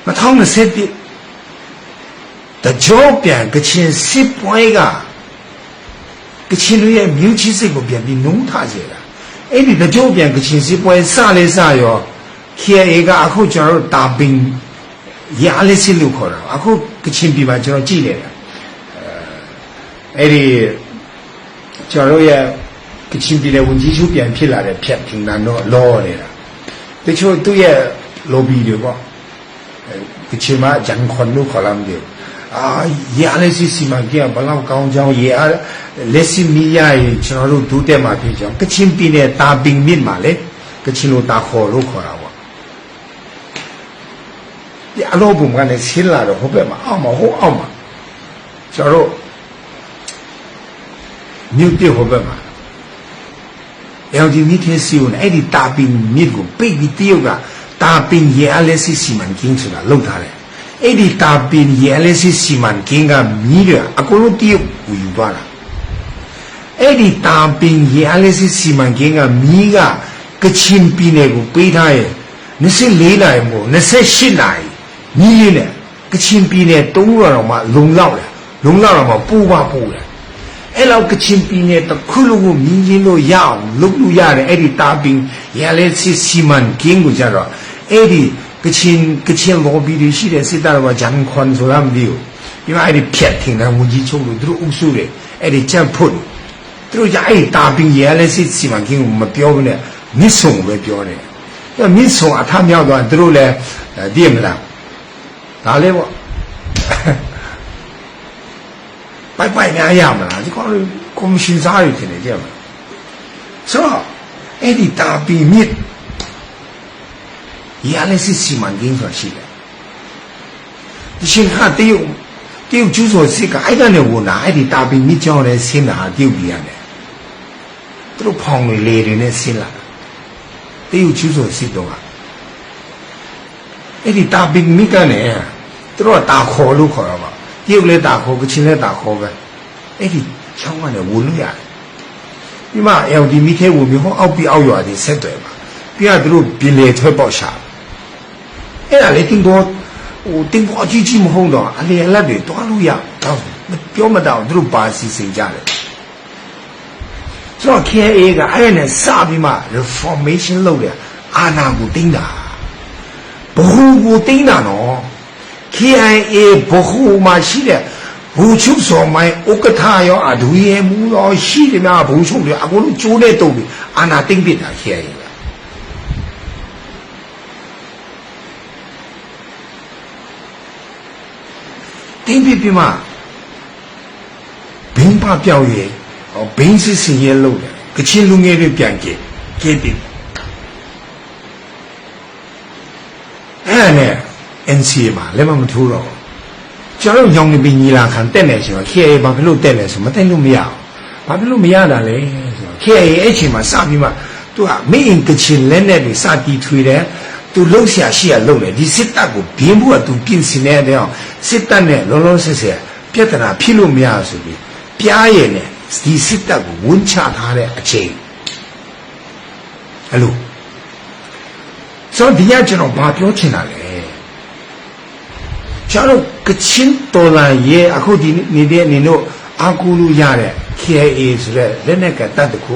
2021တကြောပြန်ကချင်စစ်ပွဲကကချင်လူရဲ့မြူးချစ်စိတ်ကိုပြန်ပြီးနှုံးထားစေတာအဲ့ဒီတကြောပြန်ကချင်စစ်ပွဲစလဲစရော KIA ကအခုကျွန်တော်တို့တာပင်ရလေးစစ်လို့ခေါ်တာအခုကချင်ပြည်မှာကျွန်တော်ကြည့်နေတာအဲ့ဒီကျွန်တော်ရဲ့ကချင်ပြည်နယ်ဝန်ကြီးချုပ်ပြန်ဖြစ်လာတဲ့ဖြတ်ထင်တာတော့လောနေတာတချို့သူ့ရဲ့ lobby တွေပေါ့ကချင်မှာဂျန်ခွန်လို့ခေါ်လာမလို့ရလေးစစ်စီမံကိန်းဘလောက်ကောင်းကြောင်းရလက်စစ်မီရရင်ကျွန်တော်တို့ဒုတက်မှာဖြစ်ကြောင်းကချင်ပြည်နယ်တာပင်မြစ်မှာလေကချင်လိုတာခေါ်လို့ခေါ်တာပေါ့ဒီအလောဘုံကလည်းဆင်းလာတော့ဟုတ်ပဲမအောင်မဟုတ်အောင်မကျွန်တော်တို့မြုပ်ပြဟုတ်ပဲမှာLG မြစ်သေးစီကိုအဲ့ဒီတာပင်မြစ်ကိုပိတ်ပြီးတရုတ်ကတာပင်ရလက်စစ်စီမံကိန်းဆိုတာလုပ်ထားတယ်အဲ့ဒီတာပင်ရလက်စစ်စီမံကိန်းကမြည်တယ်အကုန်လုံးတရုတ်ကိုယူသွားတာအဲ့ဒီတာပင်ရလက်စစ်စီမံကိန်းကမြည်ကကချင်ပြည်နယ်ကိုပေးထားရဲ့24နိုင်မို့28နိုင်မြည်ရင်းနဲ့ကချင်ပြည်နယ်3ရွာတော့မှလုံလောက်တယ်လုံလောက်တော့မှပူပါပူတယ်အဲ့လောက်ကချင်ပြည်နယ်တစ်ခုလုံးကိုမြည်ရင်းလို့ရအောင်လုပ်လို့ရတယ်အဲ့ဒီတာပင်ရလက်စစ်စီမံကိန်းကိုကြတော့အဲ့ဒီကချင် lobby တွေရှိတဲ့စစ်တပ်ကဂျန်ခွန်ဆိုတာမသိဘူးဒီမှာအဲ့ဒီဖြတ်ထင်တယ်ဝန်ကြီးချုပ်တို့သူတို့အုပ်စုတွေအဲ့ဒီချက်ဖို့သူတို့ကြအဲ့ဒီတာပင်ရလက်စစ်စီမံကိန်းကိုမပြောဘူးနဲ့မြစ်ဆုံပဲပြောတယ်အဲ့မြစ်ဆုံအထမြောက်သွားသူတို့လည်းသိရမလားဒါလေးပေါ့ပိုက်များရမလားဒီကောင်ကော်မရှင်စားရတင်နေကြမှာဆိုတော့အဲ့ဒီတာပင်မြစ်ရလက်စစ်စီမံကိန်းဆိုတာရှိတယ်ဒီရှင်ကတရုတ်ကျူးစော်စစ်ကအဲ့ကနေဝင်လာအဲ့ဒီတာပင်မြစ်ကြောင်းနဲ့ဆင်းလာတရုတ်ပြည်ရတယ်သူတို့ဖောင်တွေလေတွေနဲ့ဆင်းလာတရုတ်ကျူးစော်စစ်တော့အဲ့ဒီတာပင်မြစ်ကနေသူတို့ကတာခေါ်လို့ခေါ်တော့ပါတရုတ်လည်းတာခေါ်ကချင်လည်းတာခေါ်ပဲအဲ့ဒီချောင်းကနေဝင်လို့ရတယ်ဒီမှာ LD မြစ်ထဲဝင်ပြီးဟောအောက်ပြီးအောက်ရွာတွေဆက်တယ်ပါပြီးတော့သူတို့ပြည်လေထွက်ပေါက်ရှာအဲ့ဒါလေတင်တော့တင်ပေါ်အကြီးမဟုတ်တော့အလေအလတ်တွေတွားလို့ရတော့ပြောမတော့သူတို့ပါစီစဉ်ကြတယ်ဆိုတော့ KIA ကအဲ့နဲ့စပြီးမှ reformation လုပ်တယ်အာဏာကိုတင်းတာဘ ഹു ကိုတင်းတာနော် KIA ဘ ഹു မှာရှိတဲ့ဘူချုပ်စော်မိုင်းဥက္ကဋ္ဌရောအဒူရဲမူရောရှိတယ်များဘူချုပ်တွေအကုန်လုံးကျိုးနဲ့တုံးပြီးအာဏာတင်းပစ်တာ KIAတင်းပြပြမှာဘင်းပပြောက်ရဲ့ဘင်းစစ်စင်ရဲ့လို့တယ်ကချင်လူငယ်တွေပြန်ကြည့်ပြီအဲ့နဲ့ NCA မှာလည်းမထိုးတော့ကျွန်တော်ညောင်နေပြီးညီလာခံတက်နေဆိုတော့ KIA ဘာဖြစ်လို့တက်လဲဆိုမတက်လို့မရဘူးဘာဖြစ်လို့မရတာလဲဆိုတော့ KIA အဲ့ချိန်မှာစပြီးမှသူကမင်းကချင်လက်နဲ့တွေစတီးထွေတယ်သူလှုပ်ရှားရှိရလှုပ်တယ်ဒီစစ်တပ်ကိုဘင်းဖို့ကသူပြင်ဆင်နေတယ်အောင်စစ်တပ်နဲ့လုံးလုံးဆက်ဆက်ပြဿနာဖြစ်လို့မရဆိုပြီးပြားရည်နဲ့ဒီစစ်တပ်ကိုဝန်ချထားတဲ့အချိန်အဲ့လိုဆိုတော့ဒီကကျွန်တော်ဘာပြောချင်တာလဲကျွန်တော်ကချင်တော်လာရဲ့အခုဒီနေတဲ့နေတို့အာကူလူရတဲ့ KIA ဆိုတဲ့လက်နက်ကတပ်တခု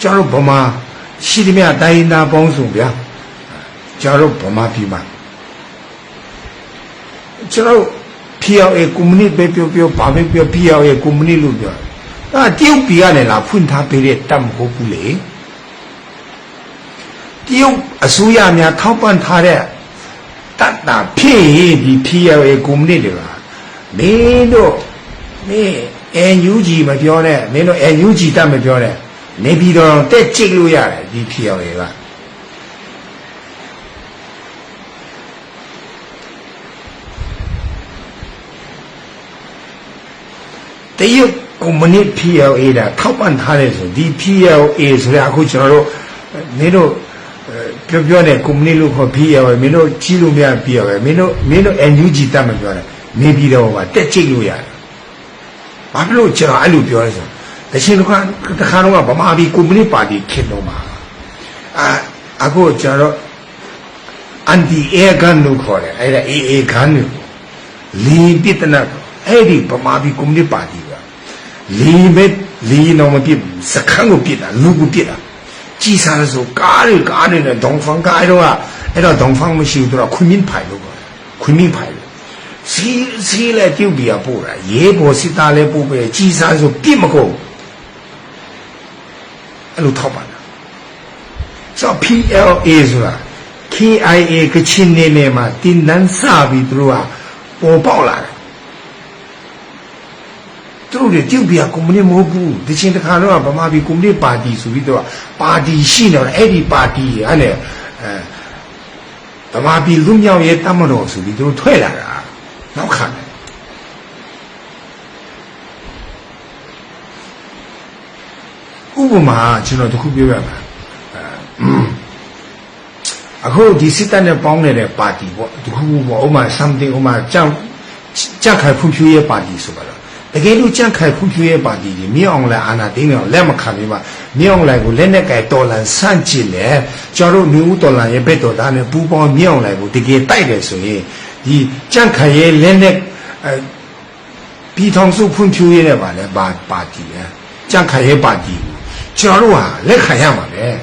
ကျွန်တော်ဗမာရှိသမျှတိုင်းသားပေါင်းစုံဗျာကျွန်တော်ဗမာပြည်မှာကျွန်တော် PLA ကွန်မြူနတီပဲပြောဘာပဲပြော PLA ကွန်မြူနတီလို့ပြောတရုတ်ပြည်ကနေလာဖွင့်ထားပေးတဲ့တပ်မဟုတ်ဘူးလေတရုတ်အစိုးရများထောက်ပံ့ထားတဲ့ tata pay the PLA community. Meno me NUG Mapione, Meno NUG Tamapione, maybe don't take Chiluya, the PLA. They community PLA that top and Harris, the PLA is Rakucharo, Meno. Pione community look for PLA, Meno Chilumia PLA, Meno NUG Tamapione, maybe over that Chiluya. Pablo Cheralu Piosa. The Chilukan, the Hanova, Bamabi community party, Kidoma. I go Jaro and the air gun look for it, a gun. Lee Bitana, Eddie Bamabi community party. Lee met Lee no Pip, Sakango Pita, Lugu Pita. Jesus, Gary Garden and Dongfang Gaidoa, and a Dongfang machine to a Kumin Pilo. Kumin Pilo. See, let you be a poor. Yebo Sitale Pope, Jesus of Pimako. Lutopan. So PL Ezra, KIA Kachine Nema, Tindan Sabi Drua, or Paula. Through the Tubia Community Mobu, the Chintacano, Bamabi Community Party, Subito, Party Shin or Eddie Party, and Bamabi Lumia Yetamano, Subito, Twella. No can. Ubuma, Chino to Kubi. I hold the sit and a bong at a party, to whom Oma something Oma Jump Jacka Pupuya party, Subala. The Galu Jankai Pupuya party, Miong la Anadino, Lemacaniva, Miong like Leneca Dolan Sanchile, Jaro New Dolan, a better than a Bubon Miong like the gay tigers, so ye, the Jankai Lenek Pitong Su Pupuya bad party, Jankai party, Jarua, Lekayama,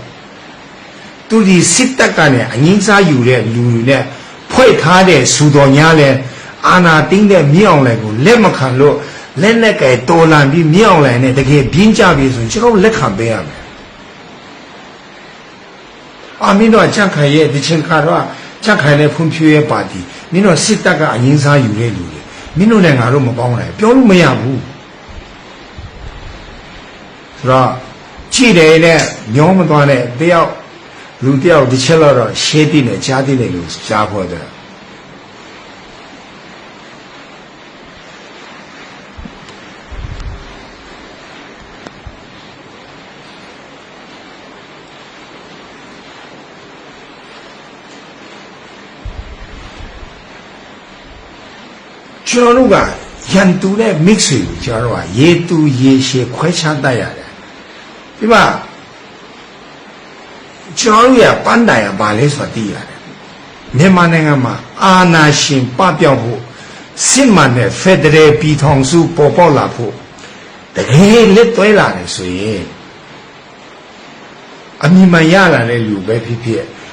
to the Sitakane, Aninsa Yule, Poetade, Sudoniale, Anna Ding the Miong like Lemacano. Leneke Dolan be Miaolan, the gay Binjavis, and Joe Lekambam. I mean, no Jankaye, the Chinkara, Jankane Pumpue party, Mino Sitaka and Insa Yule, Mino Langaruma Bona, Pion Mayabu. Ra Chile, Yomadone, they are Ludia, the Chiller, Shading, Jardinus, Japoda. Choroga, Yantule mixing, Choroa, ye to ye she question diet. Iba Choroya Pandaya Bales for dear. Nemanangama, Anna Shin Papiahu, Simane, Federe Pitong Su Popola Po. The gay little so ye. Amimayala, you baby.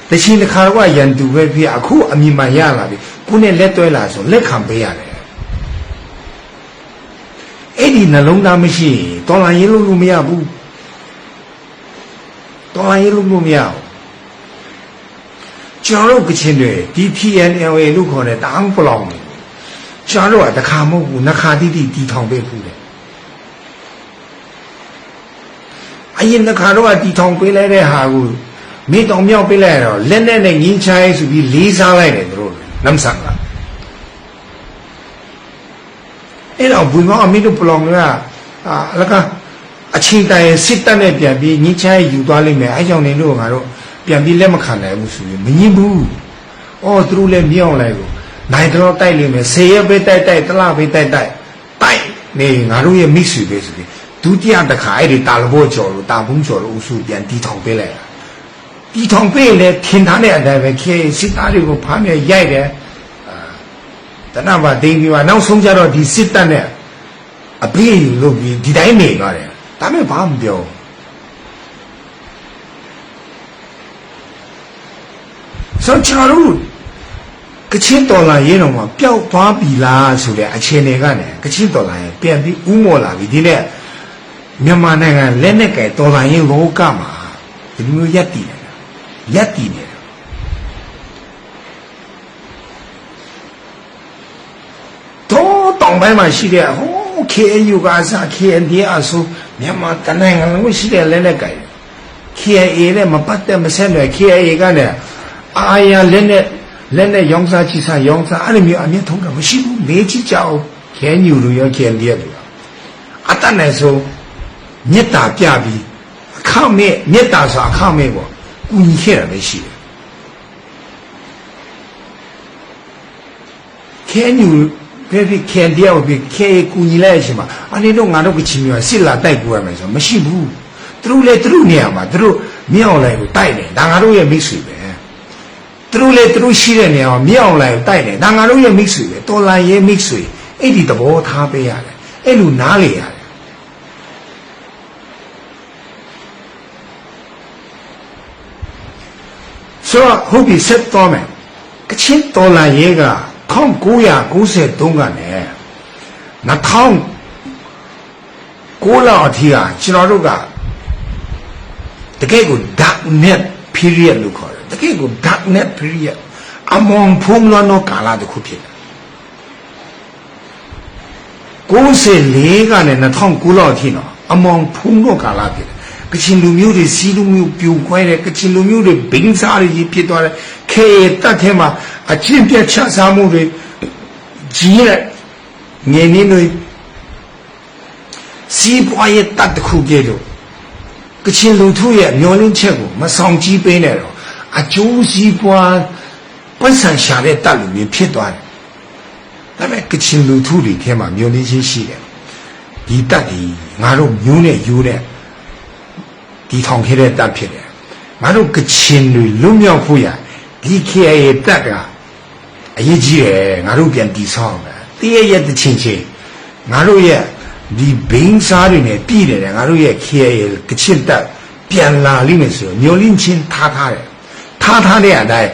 The Chinakawa Yandu baby, Aku Amimayala, Pune Letola, so let come be. Eddie Nalonga machine, Tola Yellow Lumia Boo. Tola Yellow Lumia. Jaro Kitchene, DTNLA look on it, Uncle. Jaro at the Kamo, Nakadi, Ditong Befude. I in the Karoa Ditong Pele Hagu, meet on your Pelero, Lennon and Inchai to be Lisa Lane Road, Namsanga. You know, we want me to belong there. Like a chinta sit on it, be Nichai, you darling, I don't know. Piambi Lemacana, Minibu, or through Lemion Lago. Neither of Tiley, say a bit that love it that die. Nay, Naruya miss you basically. Tutti and the Kairi Talbojo, Tabunjo, Usu, and Ditong Pele. Ditong Pele, Tintane, and the sit out of Pamia Yade. The number they were now some jar of the sit there. A bill look, did I make on it? Tame Bambio. So Charu Kachitola, you know, Piao Pabila, so the Achenegane, Kachitola, Piambi Umola, we did it. Yamana, Leneke, Tola, Rokama, the new Yati. တောင်ပိုင်းမှာရှိတဲ့ဟို KNU ကအစား KNDA အဆိုမြန်မာတနိုင်ငံလုံးရှိတဲ့လက်နက်ကိုင် KIA နဲ့မပတ်သက်မဆက်နွယ် KIA ကလည်းအာရလက်နဲ့ရောင်းစားချီစားရောင်းစားအဲ့လိုမျိုးအမြင့်ထုံးတာမရှိဘူးမေးကြည့်ကြအောင် KNU တို့ရော KNDA တို့ရောအတတ်နိုင်ဆုံးမေတ္တာပြပြီးအခမဲ့မေတ္တာဆိုအခမဲ့ပေါ့ကူညီခဲ့တာပဲရှိတယ် KNU ပဲဖြစ် KNDA ပဲဖြစ် KIA ကူညီလိုက်ရှင်မှာအနေတော့ငါတို့ကချင်မျိုးစစ်လာတိုက်ပို့ရမယ်ဆိုမရှိဘူးသူတို့လည်းသူတို့နေရာမှာသူတို့မြောက်လိုက်ကိုတိုက်တယ်ဒါငါတို့ရဲ့မိတ်ဆွေပဲသူတို့လည်းသူတို့ရှိတဲ့နေရာမှာမြောက်လိုက်ကိုတိုက်တယ်ဒါငါတို့ရဲ့မိတ်ဆွေပဲတော်လာရဲ့မိတ်ဆွေအဲ့ဒီသဘောထားပေးရတယ်အဲ့လိုနားလေရတယ်ဆိုတော့ဟုတ်ပြီဆက်သွားမယ်ကချင်တော်လာရဲ့က1993ကနေ2009လောက်အထိကကျွန်တော်တို့ကတကယ်ကို dark net period လို့ခေါ်တယ်တကယ်ကို dark net period အမောင်ဖုံးလွှမ်းသောကာလတစ်ခုဖြစ်တယ်94ကနေ2009လောက်အထိနော်အမောင်ဖုံးသောကာလဖြစ်တယ်ကချင်လူမျိုးတွေစီးလူမျိုးပြိုခွဲတယ်ကချင်လူမျိုးတွေဘိန်းစားတွေကြီးဖြစ်သွားတယ်ခေတက်ထဲမှာအချင်းပြတ်ချစားမှုတွေကြီးတဲ့ငယ်နေတွေစီးပွားရေးတတ်တစ်ခုကြည့်လို့ကချင်လူထုရဲ့မျောလင်းချက်ကိုမဆောင်ကြည့်ပေးနဲ့တော့အကျိုးစီးပွားပတ်စံရှာတဲ့တတ်လူမျိုးဖြစ်သွားတယ်ဒါပေမဲ့ကချင်လူထုတွေထဲမှာမျောလင်းခြင်းရှိတယ်ဒီတတ်ဒီငါတို့မျိုးနဲ့ယူတဲ့ဒီထောင်ခဲ့တဲ့တတ်ဖြစ်တယ်ငါတို့ကချင်တွေလွတ်မြောက်ဖို့ရဒီ KIA တတ်ကအရေးကြီးတယ်ငါတို့ပြန်တည်ဆောက်မယ်တည့်ရဲ့တချင်းချင်းငါတို့ရဲ့ဒီဘိန်းစားတွေနဲ့ပြည်တယ်ငါတို့ရဲ့ KIA ကချင်တက်ပြန်လာလိမ့်မယ်ဆိုတော့မျိုးလင်းချင်းထားတဲ့အတိုင်း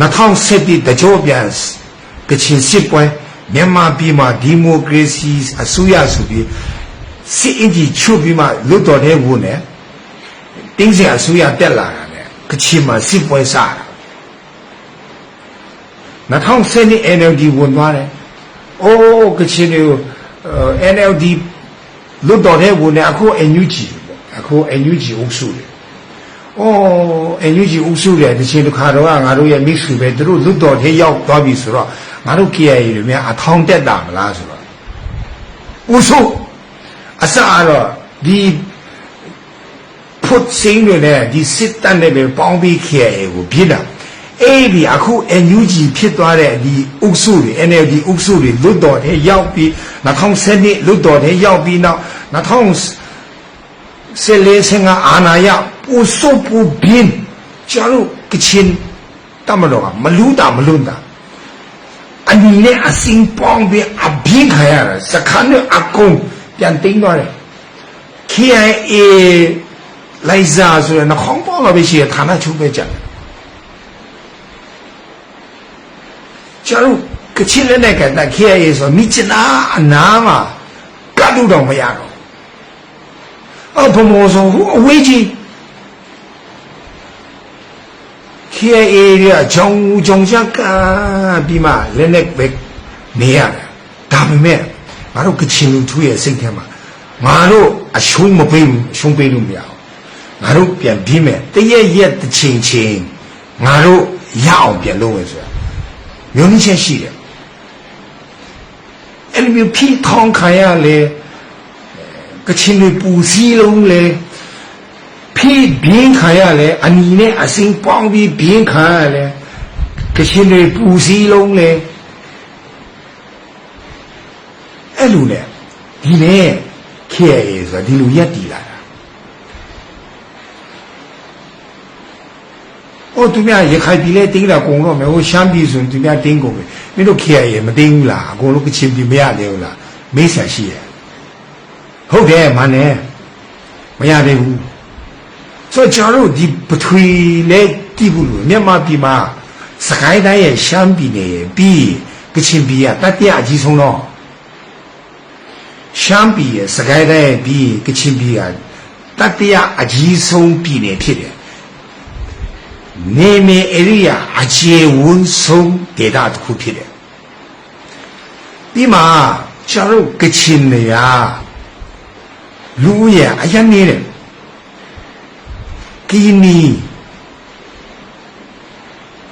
2017တကြောပြန်ကချင်စစ်ပွဲမြန်မာပြည်မှာဒီမိုကရေစီအစိုးရဆိုပြီးစစ်အင်ကြီးချုပ်ပြီးမှလွတ်တော်တဲ့ဝန်နဲ့တင်းစင်အစိုးရတက်လာတာနဲ့ကချင်မှာစစ်ပွဲစတာ2010 NLD ဝင်သွားတယ်။အိုးကချင်တွေNLD လွတ်တော်တဲ့ဝန်နဲ့အခု NUG ပေါ့အခု NUG အုပ်စုတယ်။အိုး NUG အုပ်စုတယ်တချင်တစ်ခါတော့ငါတို့ရဲ့မိတ်ဆွေပဲသူတို့လွတ်တော်ထဲရောက်သွားပြီဆိုတော့ငါတို့ KIA တွေများအထောင်တက်တာမလားဆိုတော့အုပ်စုအစတော့ဒီဖို့စင်းတွေနဲ့ဒီစစ်တပ်နဲ့ပဲပေါင်းပြီး KIA ကိုပြစ်တာအဲ့ဒီအခု NUG ဖြစ်သွားတဲ့ဒီအုပ်စုတွေ NLD အုပ်စုတွေလွတ်တော်ထဲရောက်ပြီး2012လွတ်တော်ထဲရောက်ပြီးနောက်2014-15အာဏာရပူစုပ်ပူပြင်းကျတော့ကချင်တမတော်ကမလူတာမလွန်တာအနီနဲ့အစင်းပေါင်းပြီးအပြင်းခါရတာစခန်းနဲ့အကုန်ပြန်တင်းသွားတယ် KIA လိုက်စားဆိုရင်နှခေါင်းပေါင်းတော့ပဲရှိရဌာနချုပ်ပဲကြတယ်ကျတော့ကချင်လက်နဲ့ကတည်းက KIA ဆိုမိချနာအနာမှာကတ်လို့တော့မရတော့အော်ဘမောဆိုအဝေးကြီး KIA ရဂျောင်းချက်ကပြီးမှလက်နဲ့ပဲနေရတယ်ဒါပေမဲ့ငါတို့ကချင်လူထုရဲ့စိတ်ထဲမှာငါတို့အရှုံးမပေးဘူးအရှုံးပေးလို့မရဘူးငါတို့ပြန်ပြီးမဲ့တရက်တစ်ချိန်ချင်းငါတို့ရအောင်ပြန်လုပ်မယ်ဆိုတာမျိုးနည်းချက်ရှိတယ်အဲ့ဒီမျိုးဖိထောင်းခံရလေကချင်လူပူစည်းလုံးလေဖိဘင်းခံရလေအနီနဲ့အစင်းပေါင်းပြီးဘင်းခံရလေကချင်လူပူစည်းလုံးလေအဲ့လိုလေဒီလေ KIA ဆိုတာဒီလိုရက်တည်လာတာ哦，对面也开比来顶了公路没？我相比说对面顶过没？你都开也没顶啦，公路个钱比没下掉啦，没啥事。后边慢呢，没下掉。所以假如你不推来地步路，面嘛比嘛，世界大也相比呢，比个钱比啊，大第二几重咯。相比世界大比个钱比啊，大第二几重比呢撇的。နေမ area အခြေဝန်းဆုံးဒေတာတစ်ခုဖြစ်တယ် ပြီးမှကျွန်တော်ကချင်နေရလူရအရင်နေတယ်ကီနီ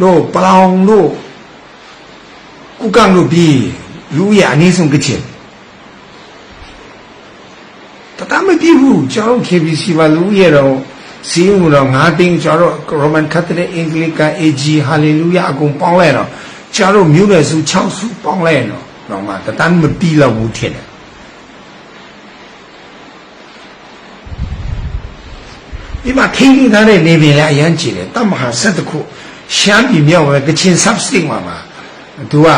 တို့ပလောင်တို့ကုကံတို့ပြီးလူရအနည်းဆုံးကချင်တမပြဘူးကျွန်တော် KBC ပါလူရတော့စီးဦးတော့9သိန်းကျွန်တော် Roman Catholic Anglican AG Hallelujah အကုန်ပေါင်းလိုက်တော့ကျွန်တော်မြို့နယ်စု6စုပေါင်းလိုက်တော့မှတမပြီးလောက်ဘူးထင်တယ်ဒီမှာခင်းထားတဲ့နေပြည်လည်းအရန်ကြည့်တယ်တမဟာ7ခုရှမ်းပြည်မြောက်ပဲကချင် substate မှာသူက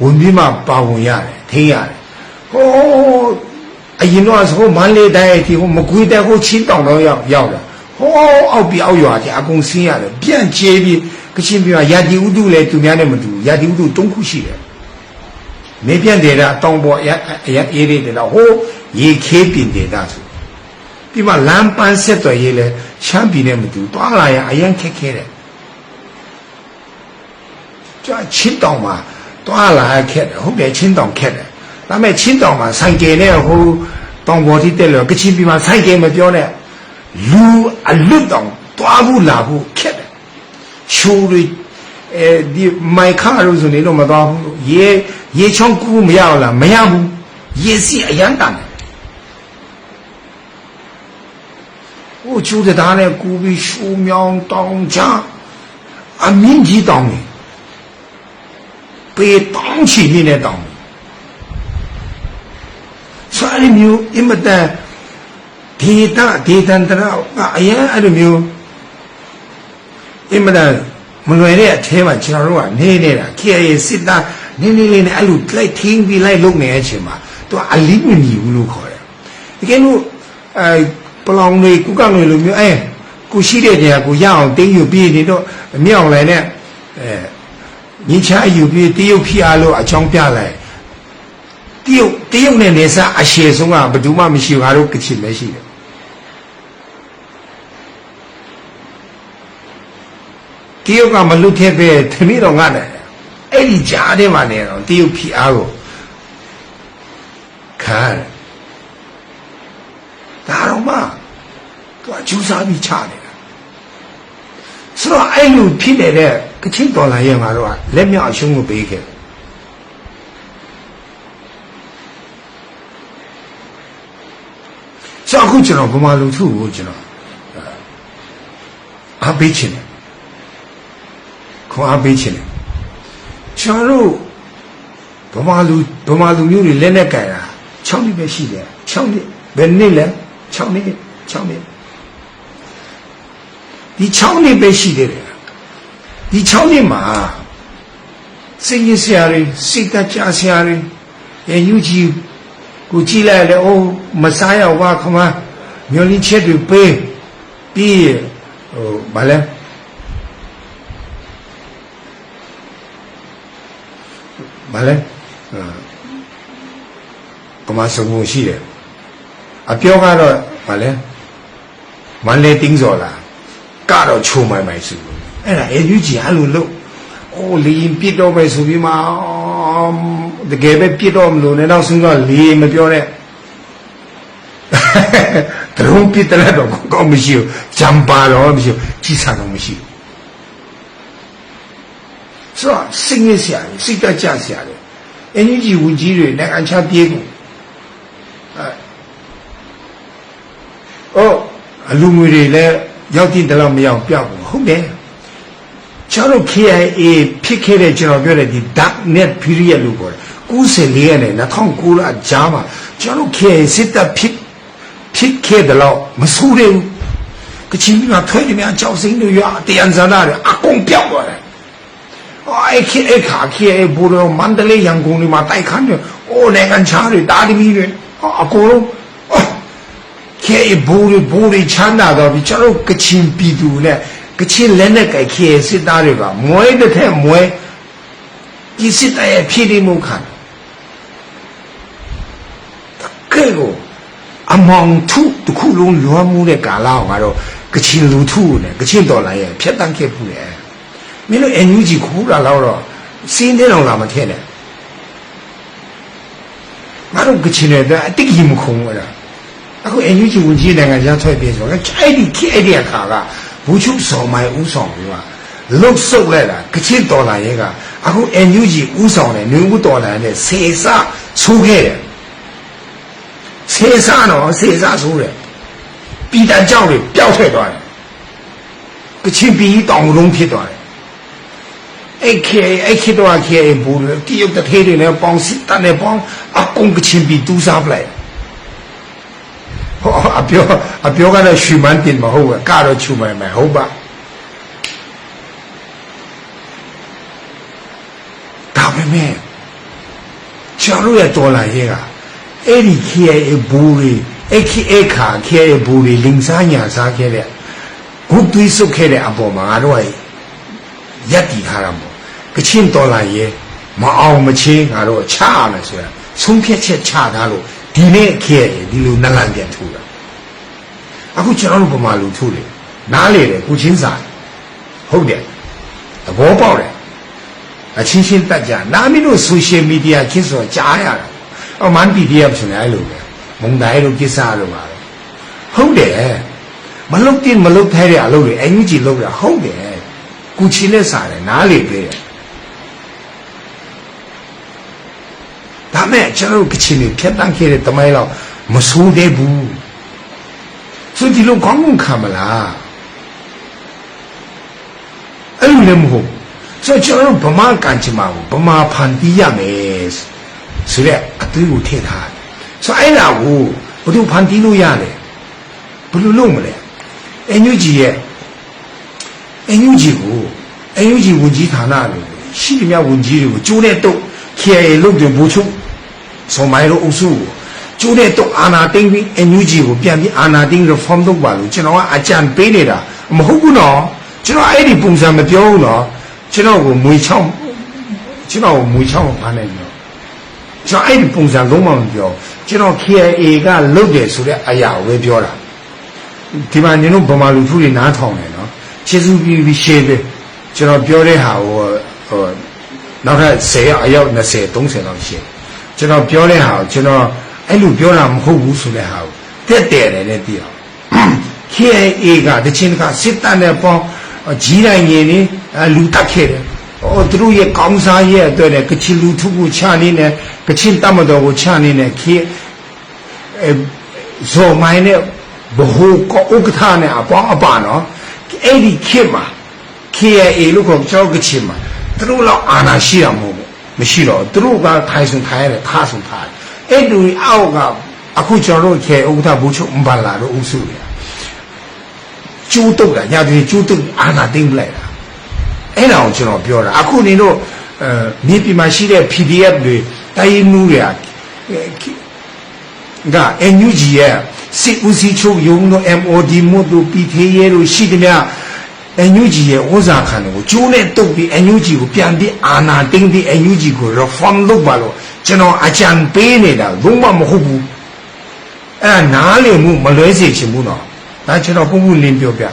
ဝင်ပြီးမှပါဝင်ရတယ်ထိရတယ်ဟိုအရင်တော့ဆိုမန္တလေးတိုင်းအထိဟိုမကွေးတဲ့ဟိုချင်းတောင်တော့ရောက်လာဟိုအောက်ပြီးအောက်ရွာကြီးအကုန်ဆင်းရတယ်ပြန့်ကျဲပြီးကချင်ပြည်မှာရာတီဥတုလည်းသူများနဲ့မတူရာတီဥတု3ခုရှိတယ်နေပြန့်တယ်တာတောင်ပေါ်အရအေးလေးတယ်တော့ဟိုရေခဲပင်တယ်တာဆိုဒီမှာလမ်းပန်းဆက်သွယ်ရေးလဲရှမ်းပြည်နဲ့မတူတွားလာရအရင်ခက်ခဲတယ်ကြာချင်းတောင်မှာတွားလာခက်တယ်ဟုတ်တယ်ချင်းတောင်ခက်တယ်ဒါပေမဲ့ချင်းတောင်မှာဆိုင်ကယ်နဲ့ဟိုတောင်ပေါ်ထိတက်လို့ကချင်ပြည်မှာဆိုင်ကယ်မပြောနဲ့လူအလွတ်တောင်တွားဖို့လာဖို့ခက်တယ်ရှိုးတွေဒီမိုက်ခါလို့ဆိုနေတော့မသွားဘူးရေချောင်းကူးမရဘူးလားမရဘူးရေစီအရန်တန်တယ်ဟိုကျူတဲ့သားနဲ့ကူပြီးရှူမြောင်းတောင်ချအမြင့်ကြီးတောင်နေပေတောင်ချီနေတဲ့တောင်ဆိုအဲ့ဒီမျိုးအင်မတန်ဒေသတန်တရာအရင်အဲ့လိုမျိုးအင်မတန်မလွယ်တဲ့အထဲမှာကျွန်တော်တို့ကနေနေတာ KIA စစ်သားနေလေးနဲ့အဲ့လိုလိုက်ထင်းပြီးလိုက်လုံနေတဲ့အချိန်မှာသူကအလီမညီဘူးလို့ခေါ်တယ်တကယ်လို့ပလောင်တွေကုကငွေလိုမျိုးကိုရှိတဲ့နေရာကိုရအောင်တင်းယူပြီးနေတော့မြောက်လည်းနဲ့ညချာယူပြီးတရုတ်ဖိအားလို့အချောင်းပြလိုက်တရုတ်နဲ့နေစားအရှည်ဆုံးကဘယ်သူမှမရှိဘူးငါတို့ကချင်ပဲရှိတယ်တရုတ်ကမလွတ်ခဲ့ပဲတမီးတော်ငါနဲ့အဲ့ဒီကြားထဲမှာနေတော့တရုတ်ဖိအားကိုခံဒါတော့မှသူအကျူးစားပြီးချနေတာဆိုတော့အဲ့လိုဖြစ်နေတဲ့ကချင်တော်လာရဲ့ငါတို့ကလက်မြောက်အရှုံးကိုပေးခဲ့ဆိုအခုကျွန်တော်ဗမာလူထုကိုကျွန်တော်အားပေးချင်တယ်ခွန်အားပေးချင်တယ်ကျွန်တော်ဗမာလူမျိုးတွေလက်နဲ့ကြိုင်တာ6နှစ်ပဲရှိတယ်6နှစ်ဘယ်နှစ်လဲ6နှစ်ဒီ6နှစ်ပဲရှိတယ်ဒီ6နှစ်မှာစိတ်ရစရာတွေစိတ်တကြစရာတွေယူကြည့်ကိုကြည့်လိုက်လေအိုးမစားရဝါခမမျိုးလင်းချက်တွေပေးပြီးဟိုဘာလဲကမဆုံမှုရှိတယ်အပြောကတော့ဘာလဲမန်လေးတင်းစော်လာကတော့ချိုမိုင်စုအဲ့ဒါယူကြည့်အဲ့လိုလို့အိုးလင်းပြစ်တော့ပဲဆိုပြီးမှတကယ်ပဲပြစ်တော့မလို့နဲ့တော့ဆုံးတော့လေမပြောနဲ့တရုံပြစ်တယ်တော့ကောင်းမရှိဘူးဂျမ်ပါတော့မရှိဘူးကြီးစားတော့မရှိဘူးဆိုတော့စိတ်ရစရာစိတ်တကြစရာအင်းကြီးဝင်ကြီးတွေနဲ့အချပြေးကုန်အလူငွေတွေလည်းရောက်တဲ့တော့မရောက်ပြောက်ဘူးဟုတ်တယ်ကျွန်တော် KIA ဖြစ်ခဲ့တဲ့ကျွန်တော်ပြောတဲ့ဒီ dark net period လို့ခေါ်တယ်94ရက်နဲ့2009အကြားမှာကျွန်တော် KIA စစ်တပ်ဖြစ်ခဲ့တယ်လို့မဆိုးသေးဘူးကချင်ပြည်မှာထွက်နေများကြောက်စိမ့်တွေရတရန်ဇာနာတွေအကုန်ပြောက်သွားတယ်အဲ့ခါ KIA ဘူရောမန္တလေးရန်ကုန်တွေမှာတိုက်ခန်းတွေနိုင်ငံခြားတွေတာသမီတွေအကုန်လုံးKIA ဘူတွေချမ်းသာတော့ပြီးကျွန်တော်ကချင်ပြည်သူနဲ့ကချင်လက်နဲ့ကြိုက် KIA စစ်သားတွေကမွဲတဲ့ထက်မွဲဒီစစ်တပ်ရဲ့ဖြစ်နေမှုခံကဲကိုအမောင်ထုတခုလုံးလွှမ်းမှုတဲ့ကာလအောင်ကတော့ကချင်လူထုနဲ့ကချင်တော်လိုင်းရဲ့ဖြတ်တန်းခဲ့ဘူးလေမင်းတို့ NUG ခိုးတာတော့စင်းတဲ့တော်လာမထင်နဲ့ တို့ကချင်တဲ့တိတ်ကြီးမခုံဘူးလားအခုအန်ယူဂျီဝန်ကြီးနိုင်ငံခြားထွက်ပြေးဆိုတော့အဲ့ဒီအခါကဘူချုဆောင်မိုင်ဦးဆောင်ပြီးတော့လုတ်ဆုပ်လိုက်တာကချင်တော်လာရဲကအခုအန်ယူဂျီဦးဆောင်တယ်နေဦးတော်လာတဲ့စေစဆိုးခဲ့တယ်စေစနော်စေစဆိုးတယ်ပြည်တန်ကြောက်တွေပျောက်ထွက်သွားတယ်ကချင်ပြည်တောင်လုံးဖြစ်သွားတယ်အဲ့ခေတော့ခေဘူတရုတ်တထေးတွေနဲ့ပေါင်းစစ်တပ်နဲ့ပေါင်းအကုန်ကချင်ပြည်တူးစားပလိုက်ဟောအပြောကတော့ရွှေမန်းတင်မဟုတ်ဘူးကတော့ချူမိုင်မယ်ဟုတ်ပါဒါပေမဲ့ကျွန်တော်ရဲ့တော်လာရဲ့ကအဲ့ဒီ KIA ဘူရီအခါ KIA ဘူရီလင်းစားညာစားခဲ့တဲ့ဂုတ်သွေးစုပ်ခဲ့တဲ့အပေါ်မှာငါတို့ကရက်တည်ထားတာမို့ကချင်တော်လာရဲ့မအောင်မချင်းငါတို့ချရမယ်ဆိုတာဆုံးဖြတ်ချက်ချထားလို့ဒီနေ့ KIA ဒီလိုနလန်ပြန်ထူတာအခုကျွန်တော်တို့ဗမာလူထူတယ်နားလေတယ်ကိုချင်းစာဟုတ်တယ်သဘောပေါက်တယ်အချင်းချင်းတက်ကြနာမည်တို့ social media ခင်းဆိုကြားရတာမန် PDF ဆိုနေအဲ့လိုပဲမုံတိုင်းတို့ကိစ္စတို့ပါဟုတ်တယ်မလုတ်တင်မလုတ်ထိုက်တဲ့အလုပ်တွေအယူကြီးလုပ်တာဟုတ်တယ်ကိုချင်းနဲ့စားတယ်နားလေပေးတယ်ဒါမဲ့ကျွန်တော်တို့ကချင်တွေဖြတ်တန်းခဲ့တဲ့တမိုင်းတော့မဆိုးသေးဘူးဆိုဒီလိုကောင်းကောင်းခံမလားအဲ့လိုလည်းမဟုတ်ဆိုကျွန်တော်တို့ဗမာကန်ချင်မှာဗမာဖန်တီးရမယ်ဆိုတဲ့အသွေးကိုထည့်ထားတယ်ဆိုအဲ့ဒါကိုဘယ်သူဖန်တီးလို့ရတယ်ဘယ်လိုလုပ်မလဲအန်ယူဂျီကိုအန်ယူဂျီဝန်ကြီးဌာနတွေရှိသမျှဝန်ကြီးတွေကိုကျိုးတဲ့တုတ် KIA လုပ်တယ်ဘူချုပ်ဆိုမိုင်းတို့အုပ်စုကိုကျိုးတဲ့တုတ်အာနာသိမ့်ပြီးအန်ယူဂျီကိုပြန်ပြီးအာနာသိမ့် reform လုပ်ပါလို့ကျွန်တော်ကအကြံပေးနေတာမဟုတ်ဘူးနော်ကျွန်တော်အဲ့ဒီပုံစံမပြောဘူးနော်ကျွန်တော်ကိုမွေချောင်းဖမ်းနေတယ်ကျွန်တော်အဲ့ဒီပုံစံလုံးဝမပြောကျွန်တော် KIA ကလုပ်တယ်ဆိုတဲ့အရာကိုပဲပြောတာဒီမှာညီတို့ဗမာလူထုတွေနားထောင်တယ်နော်ကျေးဇူးပြုပြီးရှင်းပေးကျွန်တော်ပြောတဲ့ဟာကိုနောက်ထပ်10အယောက်20 30လောက်ရှင်းကျွန်တော်ပြောတဲ့ဟာကိုကျွန်တော်အဲ့လိုပြောတာမဟုတ်ဘူးဆိုတဲ့ဟာကိုတက်တယ်လည်းသိအောင် KIA ကတချင်းကစစ်တပ်နဲ့ပေါင်းကြီးတိုင်းရင်လူတက်ခဲ့တယ်သူတို့ရဲ့ကောင်းစားရဲ့အတွက်လည်းကချင်လူထုကိုချနေတယ်ကချင်တမတော်ကိုချနေတယ်ဇော်မိုင်းနဲ့ဘဟုကောဥက္ကဋ္ဌနဲ့အပေါင်းအပါနော်အဲ့ဒီခေတ်မှာ KIA လို့ခေါ်ကြောက်ကချင်မှာသူတို့လောက်အာဏာရှိရမဟုတ်ဘူးမရှိတော့သူတို့ကထိုင်ဆုံထိုင်ရတယ်ခါဆုံထားတယ်အဲ့ဒီအောက်ကအခုကျွန်တော်တို့ KIA ဥက္ကဋ္ဌဘူချုပ်မပါလာတော့ဥစုတယ်ကျိုးတုတ်တာညာတွေကျိုးတုတ်အာဏာသိမ်းလိုက်တာအဲ့ဒါကိုကျွန်တော်ပြောတာအခုနေတော့မြေပြင်မှာရှိတဲ့ PDF တွေတိုင်းမှုတွေကNUG ရဲ့စစ်ဦးစီးချုပ်ရုံးတို့ MOD မို့တို့ PTA တို့ရှိသမျှ NUG ရဲ့ဩဇာခံတွေကိုကျိုးနဲ့တုတ်ပြီး NUG ကိုပြန်ပြီးအာဏာသိမ်းပြီး NUG ကို reform လုပ်ပါလို့ကျွန်တော်အကြံပေးနေတာလုံးဝမဟုတ်ဘူးအဲ့ဒါနားလည်မှုမလွဲစေချင်ဘူးနော်ဒါကျွန်တော်ပုံလင်းပြောပြ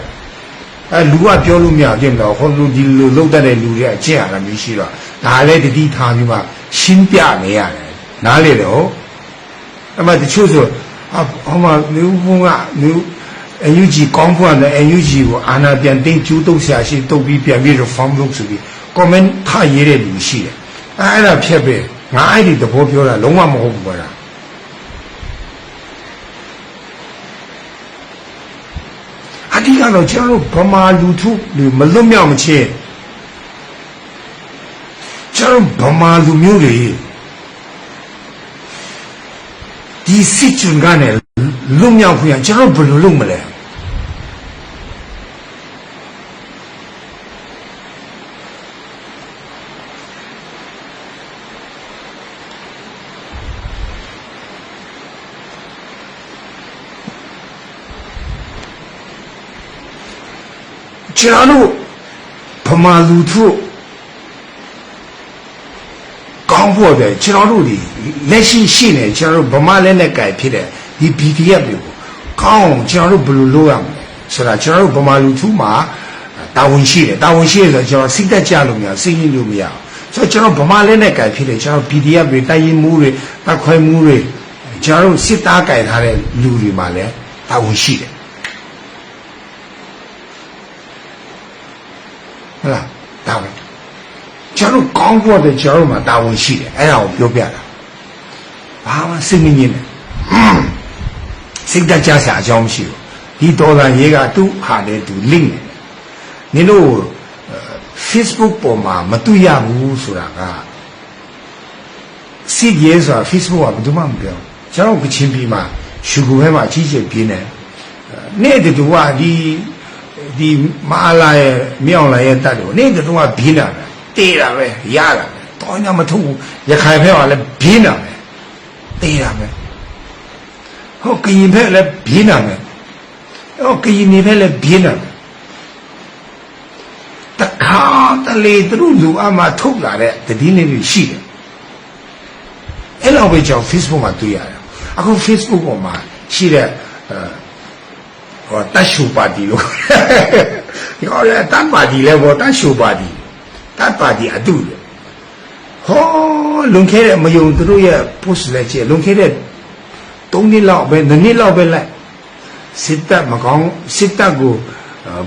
လူကပြောလို့မရပြင်တော့ဟိုလူဒီလိုလောက်တဲ့လူတွေအကျင့်အရာမျိုးရှိတော့ဒါလည်းတတိထားပြီးမှရှင်းပြနေရတယ်နားလေတော့အမှတချို့ဆိုဟောမှာနေဦးဘုံကနေ NUG ကောင်းဖို့နဲ့ NUG ကိုအာဏာပြန်သိမ်းကျူးတုပ်ဆရာရှိတုပ်ပြီးပြန်ပြီး reform လုပ်ဆိုပြီး comment ထားရေးတဲ့လူရှိတယ်အဲ့ဒါဖြတ်ပဲငါအဲ့ဒီသဘောပြောတာလုံးဝမဟုတ်ဘူးကွာအဓိကတော့ကျွန်တော်ဗမာလူထုမလွတ်မြောက်မချင်းကျွန်တော်ဗမာလူမျိုးတွေဒီစစ်ကြုံကနေလွတ်မြောက်ခွင့်ကျွန်တော်ဘယ်လိုလုပ်မလဲကျွန်တော်ဗမာလူထုကောင်းဖို့ပဲကျွန်တော်တို့ဒီလက်ရှိနေကျွန်တော်တို့ဗမာလက်နဲ့ကြိုက်ဖြစ်တဲ့ဒီ PDF တွေကိုကောင်းကျွန်တော်တို့ဘယ်လိုလုပ်ရမလဲဆိုတာကျွန်တော်တို့ဗမာလူထုမှာတာဝန်ရှိတယ်ဆိုတော့ကျွန်တော်စိတ်သက်ကြလို့မရစိတ်ရင်းလို့မရဆိုတော့ကျွန်တော်ဗမာလက်နဲ့ကြိုက်ဖြစ်တယ်ကျွန်တော် PDF တွေတိုက်ရင်မှုတွေတက်ခွဲမှုတွေ ကျွန်တော်တို့စစ်သားကြိုင်ထားတဲ့လူတွေမှာလည်းတာဝန်ရှိတယ်ဟုတ်လားတာဝန်ကျွန်တော်ကောင်းဖို့တဲ့ကျွန်တော်မှာတာဝန်ရှိတယ်အဲ့ဒါကိုပြောပြတာဘာမှစိတ်မငြင်းနဲ့စိတ်တကြဆရာအကြောင်းမရှိဘူးဒီတော်သားရေးကသူ့ဟာနဲ့သူ link နေနင်တို့ Facebook ပေါ်မှာမတွေ့ရဘူးဆိုတာကစစ်ရေးဆိုတာ Facebook ကဘယ်သူမှမပြောကျွန်တော်ကချင်းပြည်မှာရှူကူဘဲမှာအကြီးကျယ်ပြင်းတယ်နေ့တူကဒီမအားလာရဲ့မြောက်လာရဲ့တတ်တယ်နေ့တူကပြင်းတာပဲတေးတာပဲရတာပဲတော့ညမထုတ်ဘူးရခိုင်ဘက်ကလည်းပြင်းတာပဲတေးတာပဲဟုတ်ကရင်ဘက်လည်းပြင်းတာပဲဟုတ်ကရင်နေဘက်လည်းပြင်းတာပဲတခါတလေသူတို့လူအမှထုတ်လာတဲ့တည်င်းလေးရှိတယ်အဲ့လိုပဲကြောင့် Facebook မှာတွေ့ရတယ်အခု Facebook ပေါ်မှာရှိတဲ့ဟောတတ်ရှူပါတီလို့ရောလေတတ်ပါတီလဲဘောတတ်ရှူပါတီတတ်ပါတီအတူလေဟောလွန်ခဲ့တဲ့မယုံသူတို့ရဲ့ post လည်းကြည့်လွန်ခဲ့တဲ့3နှစ်လောက်ပဲ2နှစ်လောက်ပဲလိုက်စစ်တပ်မကောင်းစစ်တပ်ကို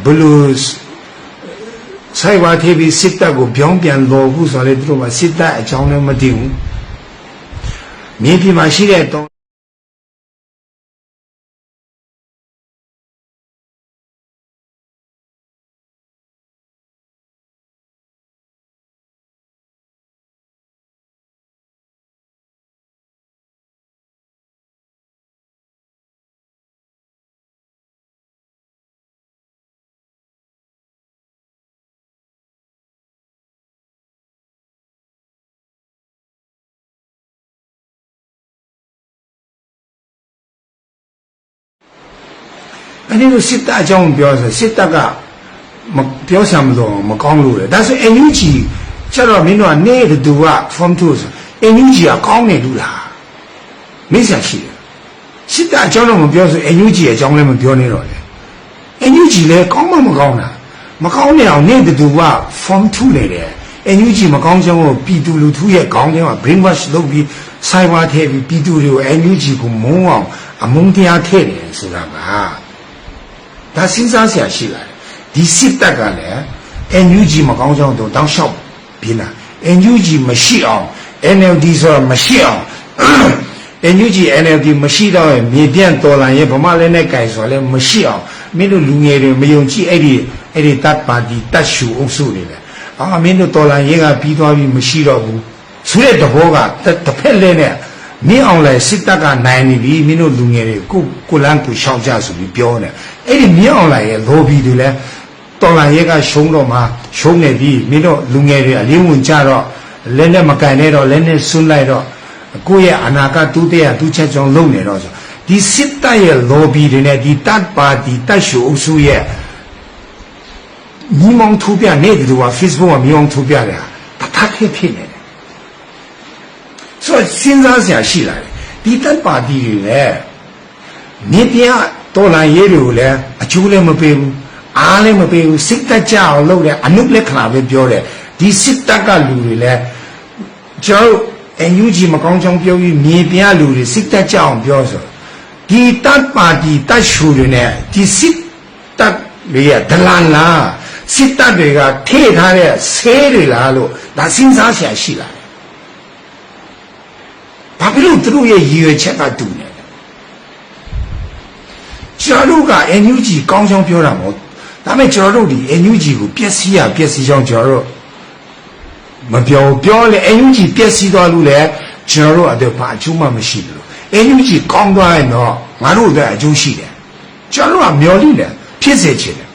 ဘလူးဆိုင်ဝါTV စစ်တပ်ကိုပြောင်းပြန်လို့ခုဆိုလေသူတို့ကစစ်တပ်အကြောင်းလည်းမသိဘူးမြေပြင်မှာရှိတဲ့တော့အဲ့ဒီလိုစစ်တပ်အကြောင်းပြောဆိုစစ်တပ်ကမပြောစရာမလိုမကောင်းလို့လေဒါဆို NUG ကျတော့မင်းတို့ကနေတူက form 2 ဆို NUG ကကောင်းနေလို့လားမိစ္ဆာရှိတယ်စစ်တပ်အကြောင်းတော့မပြောဆို NUG အကြောင်းလည်းမပြောနေတော့လေ NUG လည်းကောင်းမှမကောင်းတာမကောင်းနေအောင်နေတူက form 2 နေတယ် NUG မကောင်းကြောင်းကိုပြည်သူလူထုရဲ့ခေါင်းထဲမှာ brainwash လုပ်ပြီးစိုက်ဝါထည့်ပြီးပြည်သူတွေကို NUG ကိုမုန်းအောင်အမုန်းတရားထည့်တယ်ဆိုတာကဒါစဉ်းစားเสียရှိလာတယ်ဒီစစ်တပ်ကလည်း NUG မကောင်းကြောင်းတော့တောင်းလျှောက်ပြင်းတာ NUG မရှိအောင် NLD ဆိုတာမရှိအောင် NUG NLD မရှိတော့ရင်မြေပြန့်တော်လာရင်ဗမာလည်းနဲ့ကြိုင်ဆိုလည်းမရှိအောင်မင်းတို့လူငယ်တွေမယုံကြည်အဲ့ဒီတပ်ပါတီတပ်ရှူအုပ်စုတွေလေမင်းတို့တော်လာရင်ကပြီးသွားပြီမရှိတော့ဘူးဆိုတဲ့တဘောကတစ်ဖက်လဲနဲ့မင်းအောင်လိုက်စစ်တပ်ကနိုင်နေပြီမင်းတို့လူငယ်တွေကိုလန်းကိုရှောက်ကြဆိုပြီးပြောနေအဲ့ဒီမင်းအောင်လိုက်ရဲ့ lobby တွေလဲတော်လာရဲကရှုံးတော့မှရှုံးနေပြီမင်းတို့လူငယ်တွေအလင်းဝင်ကြတော့လက်နဲ့မကန်နဲ့တော့လက်နဲ့ဆွလိုက်တော့ကိုယ့်ရဲ့အနာဂတ်တူးတဲ့တူးချက်ကြောင့်လုံနေတော့ဆိုဒီစစ်တပ်ရဲ့ lobby တွေနဲ့ဒီတပ်ပါတီတပ်ရှုအုပ်စုရဲ့ညီမောင်ထူပြနေတယ်လို့က Facebook မှာညီမောင်ထူပြတယ်တထက်ဖြစ်နေတယ်ဆိုတော့စဉ်းစားစရာရှိလာတယ်ဒီတပ်ပါတီတွေလည်းမြေပြတော်လာရေးတွေကိုလည်းအကျိုးလည်းမပေးဘူးအားလည်းမပေးဘူးစစ်တပ်ကြအောင်လုပ်တယ်အနုလက္ခဏာပဲပြောတယ်ဒီစစ်တပ်ကလူတွေလည်းကျွန်တော်NUG မကောင်းကြောင်းပြောပြီးမြေပြလူတွေစစ်တပ်ကြအောင်ပြောဆိုဒီတပ်ပါတီတပ်ရှူတွေနဲ့ဒီစစ်တပ်တွေရဲ့ဒလန်လားစစ်တပ်တွေကထေထားတဲ့ဆေးတွေလားလို့ဒါစဉ်းစားစရာရှိလာတယ်ဘာဖြစ်လို့သူတို့ရဲ့ရည်ရွယ်ချက်ကတူနေလဲကျွန်တော်တို့က NUG ကောင်းကြောင်းပြောတာမဟုတ်ဒါပေမဲ့ကျွန်တော်တို့ဒီ NUG ကိုပျက်စီးကြောင်းကျွန်တော်တို့မပြောလေ NUG ပျက်စီးသွားလို့လေကျွန်တော်တို့အတွက်ဘာအကျိုးမှမရှိဘူး NUG ကောင်းသွားရင်တော့ငါတို့အတွက်အကျိုးရှိတယ်ကျွန်တော်တို့ကမျောလိတယ်ဖြစ်စေချင်တယ်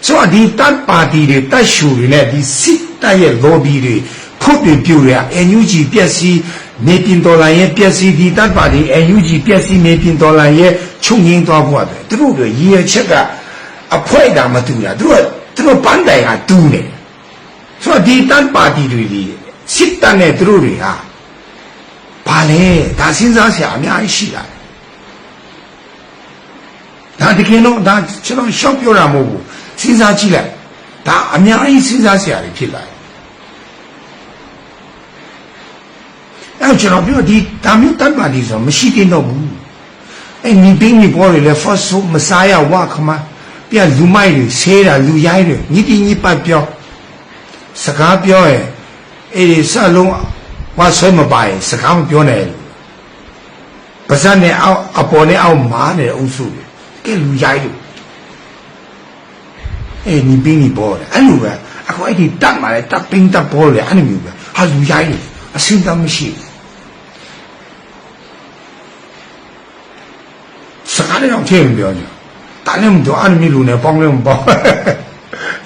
ဆိုတော့ဒီတပ်ပါတီတွေတပ်ရှူတွေနဲ့ဒီစစ်တပ်ရဲ့ lobby တွေဖုတ်ပြပြရ NUG ပျက်စီးနေပြင်တော်လာရဲ့ပျက်စီးဒီတပ်ပါတီ NUG ပျက်စီးနေပြင်တော်လာရဲ့ချုပ်ငင်းသွားဖို့အတွက်သူတို့တွေရည်ရချက်ကအဖွဲတာမတူတာသူတို့ပန်းတိုင်ကတူးနေဆိုတော့ဒီတပ်ပါတီတွေစစ်တပ်နဲ့သူတို့တွေဟာဘာလဲဒါစဉ်းစားစရာအများကြီးရှိလာတယ်ဒါတကယ်တော့ဒါကျွန်တော်ရှောက်ပြောတာမဟုတ်ဘူးစဉ်းစားကြည့်လိုက်ဒါအများကြီးစဉ်းစားစရာတွေဖြစ်လာတယ် ကျွန်တော်ပြောဒီဒါမျိုးတတ်ပါလိဆိုမရှိတင်တော့ဘူးညီပင်းညီပေါ်တွေလဲ first so မစားရဝခမပြန်လူမိုက်တွေဆဲတာလူရိုက်တွေညီတီညီပတ်ပြောစကားပြောရင်အဲ့ဒီစလုံးဝါဆွဲမပိုင်စကားမပြောနဲ့ပါဇက်နဲ့အောက်အပေါ်နဲ့အောက်မားနေတဲ့အုပ်စုတွေကဲလူရိုက်တွေညီပင်းညီပေါ်တယ်အဲ့လိုပဲအခုအဲ့ဒီတတ်มาလဲတတ်ပင်းတတ်ပေါ်လေအဲ့လိုမျိုးပဲဟာလူရိုက်တွေအစင်းတမရှိစကားလည်းတော့ထည့်မပြောကြတာလည်းမတော်အဲ့လိုမျိုးလူနဲ့ပေါင်းလည်းမပေါင်း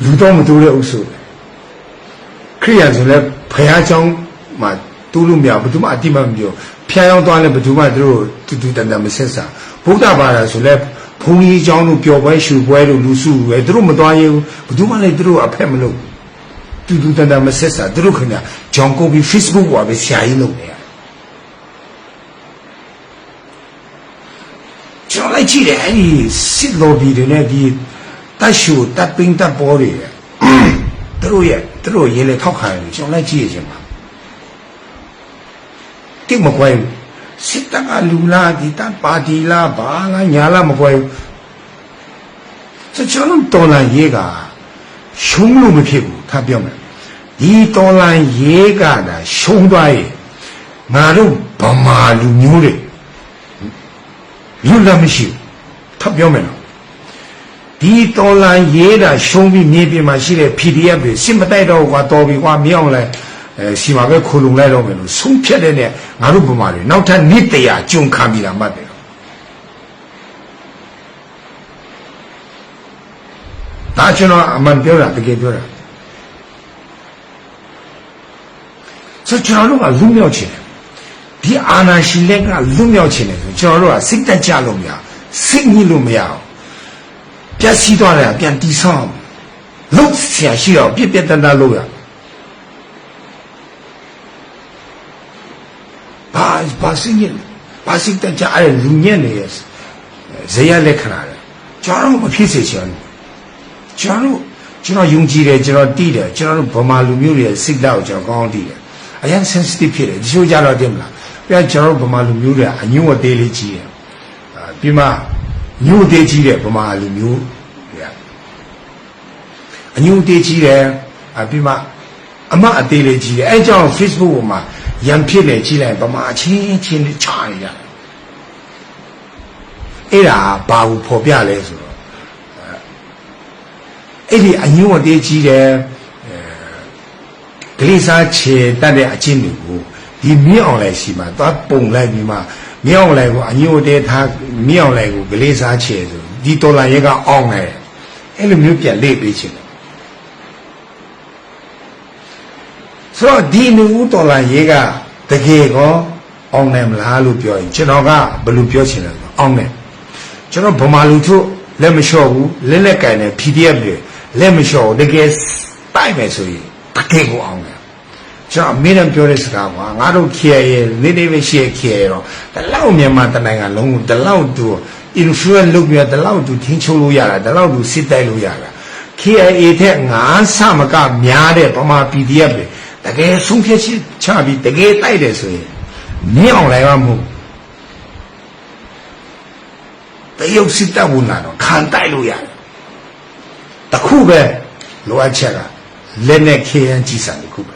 လူတော့မတူတဲ့အုပ်စုခရိယာဆိုလဲဖယားเจ้าမှာတူးလို့မရဘယ်သူမှအတိမမပြောဖျားရောက်သွားလဲဘယ်သူမှသူတို့တူတူတန်တန်မဆက်စားဗုဒ္ဓဘာသာဆိုလဲဘုန်းကြီးเจ้าတို့ပျော်ပွဲရှူပွဲတို့လူစုပဲသူတို့မသွားရဘူးဘယ်သူမှလည်းသူတို့အဖက်မလုပ်တူတူတန်တန်မဆက်စားသူတို့ခင်ဗျာဂျွန်ကိုဘီ Facebook ပေါ်ပဲဆရာကြီးလုပ်နေရကျွန်တော်လိုက်ကြည့်တယ်အဲ့ဒီစစ်လော်ဘီတွေနဲ့ဒီတက်ရှူတက်ပင်းတက်ပေါ်တွေသူတို့ရေးလေထောက်ခံတယ်ကျွန်တော်လိုက်ကြည့်ရခြင်းပါတိတ်မကွဲစစ်တပ်ကလူလားဒီတပ်ပါတီလားဘာလားညာလားမကွဲကျွန်တော်တော်လာရေးကရှုံးလို့မဖြစ်ဘူးထားပြောမယ်ဒီတော်လာရေးကတာရှုံးသွားရင်ငါတို့ဗမာလူမျိုးတွေလွတ်လပ်မရှိဘူးထပ်ပြောမယ်နော်ဒီတော်လန်ရေးတာရှုံးပြီးမြေပြင်မှာရှိတဲ့ PDF တွေစစ်မတိုက်တော့ကွာတော်ပြီကွာမင်းအောင်လဲစီမှာပဲခိုးလုံလိုက်တော့မယ်လို့ဆုံးဖြတ်တဲ့နဲ့ငါတို့ဗမာတွေနောက်ထပ်နှစ်တရာကြုံခံပြီးတာမှတ်တယ်ဒါကျွန်တော်အမှန်ပြောတာတကယ်ပြောတာဆိုကျွန်တော်တို့ကလူမြောက်ချင်တယ်ဒီအာနာရှင်လက်ကလူမြောက်ချင်တယ်ဆိုကျွန်တော်တို့ကစိတ်တက်ကြလို့မရစိတ်ညစ်လို့မရအောင်ပြက်စီးသွားတယ်ပြန်တီးဆောင်လုံးဆရာရှိတော့ပြက်ပြက်တန်းတန်းလို့ရဘာစိတ်ညစ်ဘာစိတ်တက်ကြအဲ့လူညက်နေရဇေယလက်ခဏတယ်ကျွန်တော်မဖြစ်စေချင်ဘူးကျွန်တော်ယုံကြည်တယ်ကျွန်တော်တည်တယ်ကျွန်တော်တို့ဗမာလူမျိုးတွေစိတ်ဓာတ်ကိုကျွန်တော်ကောင်းတည်တယ်အရင် sensitive ဖြစ်တယ်ဒီလိုကြတော့တင်မလားပြန်ကျွန်တော်ဗမာလူမျိုးတွေအညွန့်အသေးလေးကြီးတယ်ပြီးမှညို့သေးကြီးတယ်ဗမာလူမျိုးအညို့သေးကြီးတယ်ပြီးမှအမအသေးလေးကြီးတယ်အဲကြောင့် Facebook ပေါ်မှာရံဖြစ်နေကြီးလိုက်ဗမာချင်းချင်းချာရရတယ်အဲ့ဒါဘာကိုဖော်ပြလဲဆိုတော့အဲ့ဒီအညို့အသေးကြီးတယ်ဂလိစားချေတတ်တဲ့အချင်းတွေကိုဒီမြင့်အောင်လိုက်ရှိမှသွားပုံလိုက်ပြီးမှမြောက်လိုက်ကိုအညို့တဲထားမြောက်လိုက်ကိုကလေးစားချေဆိုဒီတော်လာရဲကအောင်းနေအဲ့လိုမျိုးပြန်လေ့ပေးချင်တယ်ဆိုတော့ဒီလူဦးတော်လာရဲကတကယ်ကောအောင်းနေမလားလို့ပြောရင်ကျွန်တော်ကဘယ်လိုပြောချင်လဲအောင်းနေကျွန်တော်ဗမာလူတို့လက်မလျှော့ဘူးလက်လက်ကင်တဲ့ PDF တွေလက်မလျှော့ဘူးတကယ်တိုက်မယ်ဆိုရင်တကယ်ကိုအောင်းနေကျွန်တော်အမေနဲ့ပြောတဲ့စကားကငါတို့ခေရနေပဲရှိခေရတော့တလောက်မြန်မာတနိုင်ငံလုံးကိုတလောက်သူ influence လုပ်ပြီးတလောက်သူထင်းချုံလို့ရတာတလောက်သူစစ်တိုက်လို့ရတာ KIA ထက်ငါးဆမကများတဲ့ဗမာ PDF တွေတကယ်ဆုံးဖြတ်ချပြီးတကယ်တိုက်တယ်ဆိုရင်မင်းအောင်လိုက်မှမဟုတ်တရုတ်စစ်တပ်ဝင်လာတော့ခံတိုက်လို့ရတယ်တခုပဲလိုအပ်ချက်ကလက်နဲ့ KN ကြီးစံတခုပဲ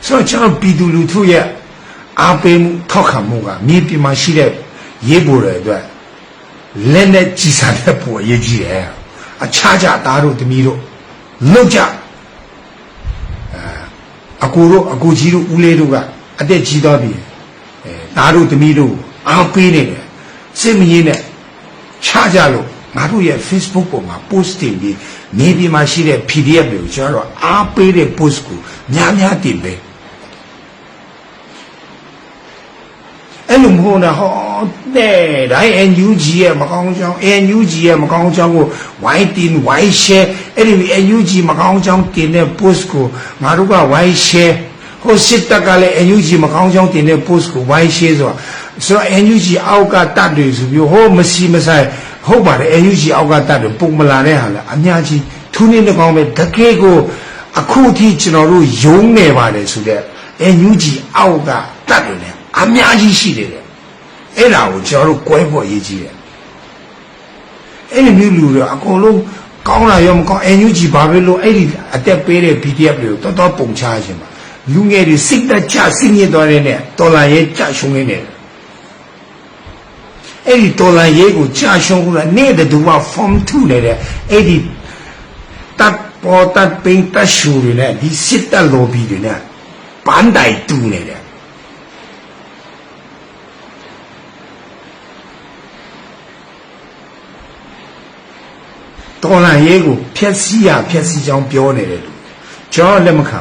ဆိုတော့ကျွန်တော်ပြည်သူလူထုရဲ့အားပေးမှုထောက်ခံမှုကမြေပြင်မှာရှိတဲ့ရေးပေါ်တွေအတွက်လက်နဲ့ကြီးစားတဲ့ပုံအရေးကြီးတယ်အခြားကြသားတို့တမီးတို့လောက်ကြအကူကြီးတို့ဦးလေးတို့ကအတက်ကြီးသွားပြီသားတို့တမီးတို့အားပေးနေတယ်စိတ်မရင်းနဲ့ခြားကြလို့ငါတို့ရဲ့ Facebook ပေါ်မှာ post တင်ပြီးမြေပြင်မှာရှိတဲ့ PDF တွေကိုကျွန်တော်အားပေးတဲ့ post ကိုများများတင်ပေးအဲ့လိုမဟုတ်တော့ဟောတဲ့တိုင်း NUG ရဲ့မကောင်းကြောင်း NUG ရဲ့မကောင်းကြောင်းကို why တင် why share အဲ့ဒီ NUG မကောင်းကြောင်းတင်တဲ့ post ကိုငါတို့က why share ဟိုစစ်တပ်ကလည်း NUG မကောင်းကြောင်းတင်တဲ့ post ကို why share ဆိုတော့ NUG အောက်ကတတ်တွေဆိုပြီးဟိုမရှိမဆိုင်ဟုတ်ပါတယ် NUG အောက်ကတတ်တွေပုံမလာတဲ့ဟာလားအများကြီးထူးနေတကောင်းပဲတကယ်ကို အခုထိကျွန်တော်တို့ယုံနေပါတယ်ဆိုတဲ့ NUG အောက်ကတတ်တယ်လေအများကြီးရှိတယ်အဲ့ဒါကိုကျွန်တော်တို့ကွဲဖို့အရေးကြီးတယ်အဲ့ဒီမျိုးလူတွေအကုန်လုံးကောင်းလာရောမကောင်း NUG ဘာပဲလို့အဲ့ဒီအတက်ပေးတဲ့ PDF တွေကိုတော်တော်ပုံချခြင်းပါလူငယ်တွေစိတ်တက်ချစိတ်ညစ်သွားတဲ့နဲ့တော်လာရဲ့ကြရှုံးနေတယ်အဲ့ဒီတော်လာရဲ့ကိုကြရှုံးလို့နေတဲ့သူက form 2နေတဲ့အဲ့ဒီတပ်ပေါ်တပ်ပင်းတပ်ရှူတွေနဲ့ဒီစစ်တပ် lobby တွေနဲ့ပန်းတိုင်တူနေတယ်တော်လာရဲ့ကိုဖျက်ဆီးကြောင်းပြောနေတယ်လူကျွန်တော်လက်မခံ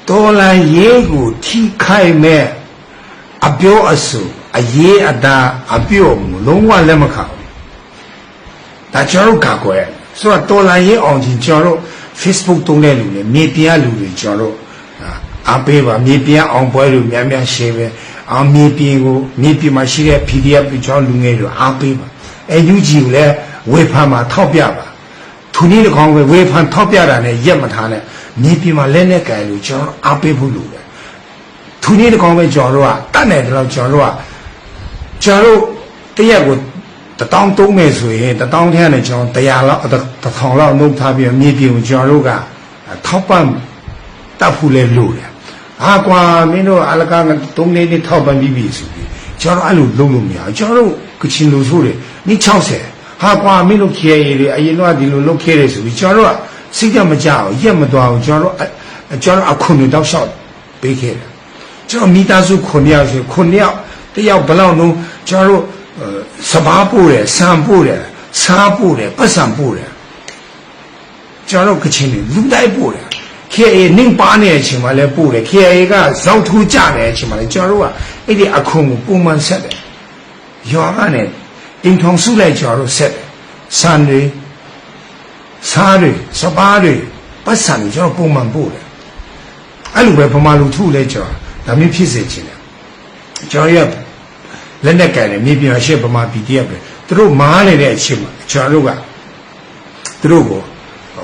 တော်လာရဲ့ကိုထိခိုက်မဲ့အပြောအဆိုအရေးအတာအပြောလုံးဝလက်မခံဒါကျွန်တော်ကကွယ်ဆိုတော့တော်လာရေးအောင်ချင်းကျွန်တော်တို့ Facebook တုံးတဲ့လူတွေမြေပြလူတွေကျွန်တော်တို့အားပေးပါမြေပြအောင်ပွဲလို့များများ share ပဲအောင်မြေပြင်ကိုမြေပြင်မှာရှိတဲ့ PDF တွေကျွန်တော်လူငယ်တွေအားပေးပါNUG ကိုလည်းဝေဖန်မှာထောက်ပြပါသူနည်းတစ်ခေါင်းပဲဝေဖန်ထောက်ပြတာနဲ့ရက်မထားနဲ့မြေပြင်မှာလက်နဲ့ကင်လို့ကျွန်တော်အားပေးဖို့လိုတယ်သူနည်းတစ်ခေါင်းပဲကျွန်တော်တို့ကတတ်တယ်တော့ကျွန်တော်တို့တရက်ကို1000သုံးမယ်ဆိုရင်1000ထဲနဲ့ကျွန်တော်100လောက်1000လောက်နှုတ်ထားပြီးမြေပြင်ကိုကျွန်တော်တို့ကထောက်ပံ့တတ်ဖို့လဲလို့တယ်ဟာကွာမင်းတို့အလကား3နေ့ထောက်ပံ့ပြီးပြီဆိုပြီးကျွန်တော်အဲ့လိုလုပ်လို့မရဘူးကျွန်တော်တို့ကချင်လူဆိုးတွေနေ့60ဟာကွာမင်းတို့ KA တွေအရင်တော့ဒီလိုလုပ်ခဲ့တယ်ဆိုပြီးကျွန်တော်တို့ကစိတ်ကြမကြောက်ရက်မသွားဘူးကျွန်တော်အခုနှစ်တောက်လျှောက်ပေးခဲ့တယ်ကျွန်တော်မိသားစု9ယောက်ဆို9ယောက်တယောက်ဘယ်လောက်လုံးကျွန်တော်တို့စဘာပို့တယ်ဆံပို့တယ်စားပို့တယ်ပတ်စံပို့တယ်ကျွန်တော်ကချင်လူတိုင်းပို့တယ် KA နင်းပါနေတဲ့အချိန်မှာလည်းပို့တယ် KA ကဇောက်ထူးကြနေတဲ့အချိန်မှာလည်းကျွန်တော်တို့ကအဲ့ဒီအခုကိုပုံမှန်ဆက်တယ်ရွာကနေအင်ထုံစုလိုက်ကျွန်တော်တို့ဆက်တယ်ဆန်တွေစားတွေစဘာတွေပတ်စံတွေကျွန်တော်ပုံမှန်ပို့တယ်အဲ့လိုပဲဗမာလူထုလည်းကျွန်တော်ဒါမျိုးဖြစ်စေချင်တယ်ကျွန်တော်ရလက်နဲ့ကန်တယ်မြေပြင်ရှေ့ဗမာ PDF ပဲသူတို့မားနေတဲ့အချိန်မှာကျွန်တော်တို့ကသူတို့ကို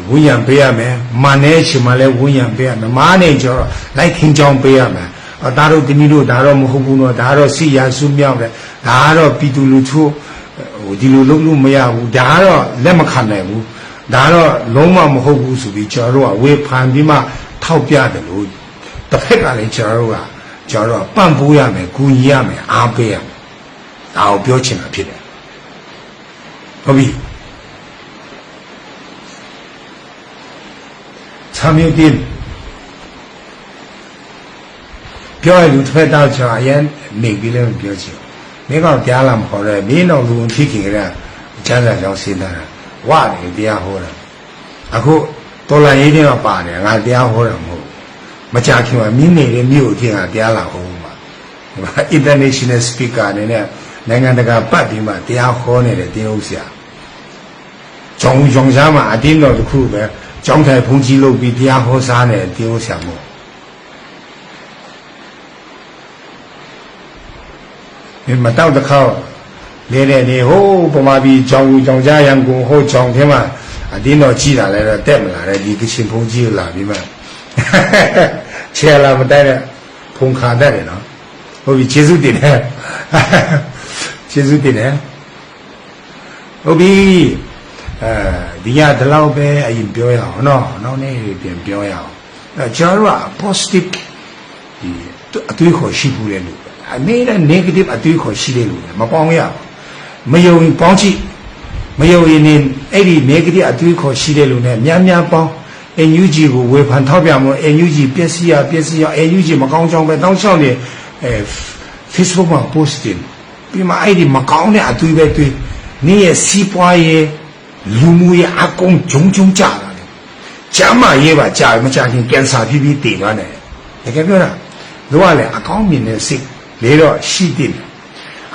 ဝန်းရံပေးရမယ်မာနေတဲ့အချိန်မှာလည်းဝန်းရံပေးရမယ်မားနေကျွန်တော်လိုက်ခင်းချောင်းပေးရမယ်ဒါတို့တနည်းတို့ဒါတော့မဟုတ်ဘူးတော့ဒါတော့စီရစုမြောက်တယ်ဒါကတော့ပြည်သူလူထုဒီလိုလုပ်လို့မရဘူးဒါကတော့လက်မခံနိုင်ဘူးဒါတော့လုံးဝမဟုတ်ဘူးဆိုပြီးကျွန်တော်တို့ကဝေဖန်ပြီးမှထောက်ပြတယ်လို့တစ်ဖက်ကလည်းကျွန်တော်တို့ကပံ့ပိုးရမယ်ကူညီရမယ်အားပေးရမယ်ဒါကိုပြောချင်တာဖြစ်တယ်ဟုတ်ပြီဆာမျိုးတင်ပြောရလူတစ်ဖက်တော့ကျွန်တော်အရင်နေပြီးလည်းပြောချင်မင်းကောင်ကြားလာမခေါ်ရဲမင်းတော့လူဝင်ဖြစ်ခင်ကကျန်းစာကြောင်းစဉ်းစားတာဝနေတရားဟောတာအခုတော်လာရေးတွေကပါတယ်ငါတရားဟောတာမဟုတ်မကြခင်မှာမင်းနေတဲ့မြို့ချင်းကတရားလာဟောမှာ international speaker အနေနဲ့နိုင်ငံတကာပတ်ပြီးမှတရားဟောနေတဲ့တင်းဥဆရာကျောင်းစားမှာအတင်းတော်တစ်ခုပဲကျောင်းထိုင်ဘုန်းကြီးလုပ်ပြီးတရားဟောစားနေတဲ့တင်းဥဆရာမို့မတောက်တစ်ခေါက်နေတဲ့နေဟိုးပမာပြီးကျောင်းကြားရန်ကုန်ဟိုကျောင်းထဲမှာအတင်းတော်ကြည်လာလဲတော့တက်မလာတဲ့ဒီကချင်ဘုန်းကြီးကိုလာပြီးမှချဲလာမတိုက်တဲ့ဖုန်ခါတတ်တယ်နော်ဟုတ်ပြီကျေးဇူးတင်တယ်ကျေးဇူးတင်တယ်ဟုတ်ပြီဒီရဒီလောက်ပဲအရင်ပြောရအောင်နော်နောက်နေ့ပြန်ပြောရအောင်ကျွန်တော်က positive ဒီအတွေးခေါ်ရှိဘူးလေလို့အမေက negative အတွေးခေါ်ရှိတယ်လို့မပေါင်းရမယုံပေါင်းကြည့်မယုံရင်အဲ့ဒီ negative အတွေးခေါ်ရှိတယ်လို့ ਨੇ များပေါင်း NUG ကိုဝေဖန်ထောက်ပြမို့ NUG ပျက်စီးရ NUG မကောင်းကြောင်းပဲတောင်းလျှောက်နေFacebook မှာ post တင်ပြီးမှအဲ့ဒီမကောင်းတဲ့အတွေးပဲတွေးနေရစီးပွားရေးလူမှုရေးအကုန်ဂျုံကြလာတယ်ကျမ်းမာရေးပါကြာမကြာခင်ကင်ဆာပြီးတည်သွားတယ်တကယ်ပြောတာတို့ကလည်းအကောင်းမြင်တဲ့စိတ်လေတော့ရှိတယ်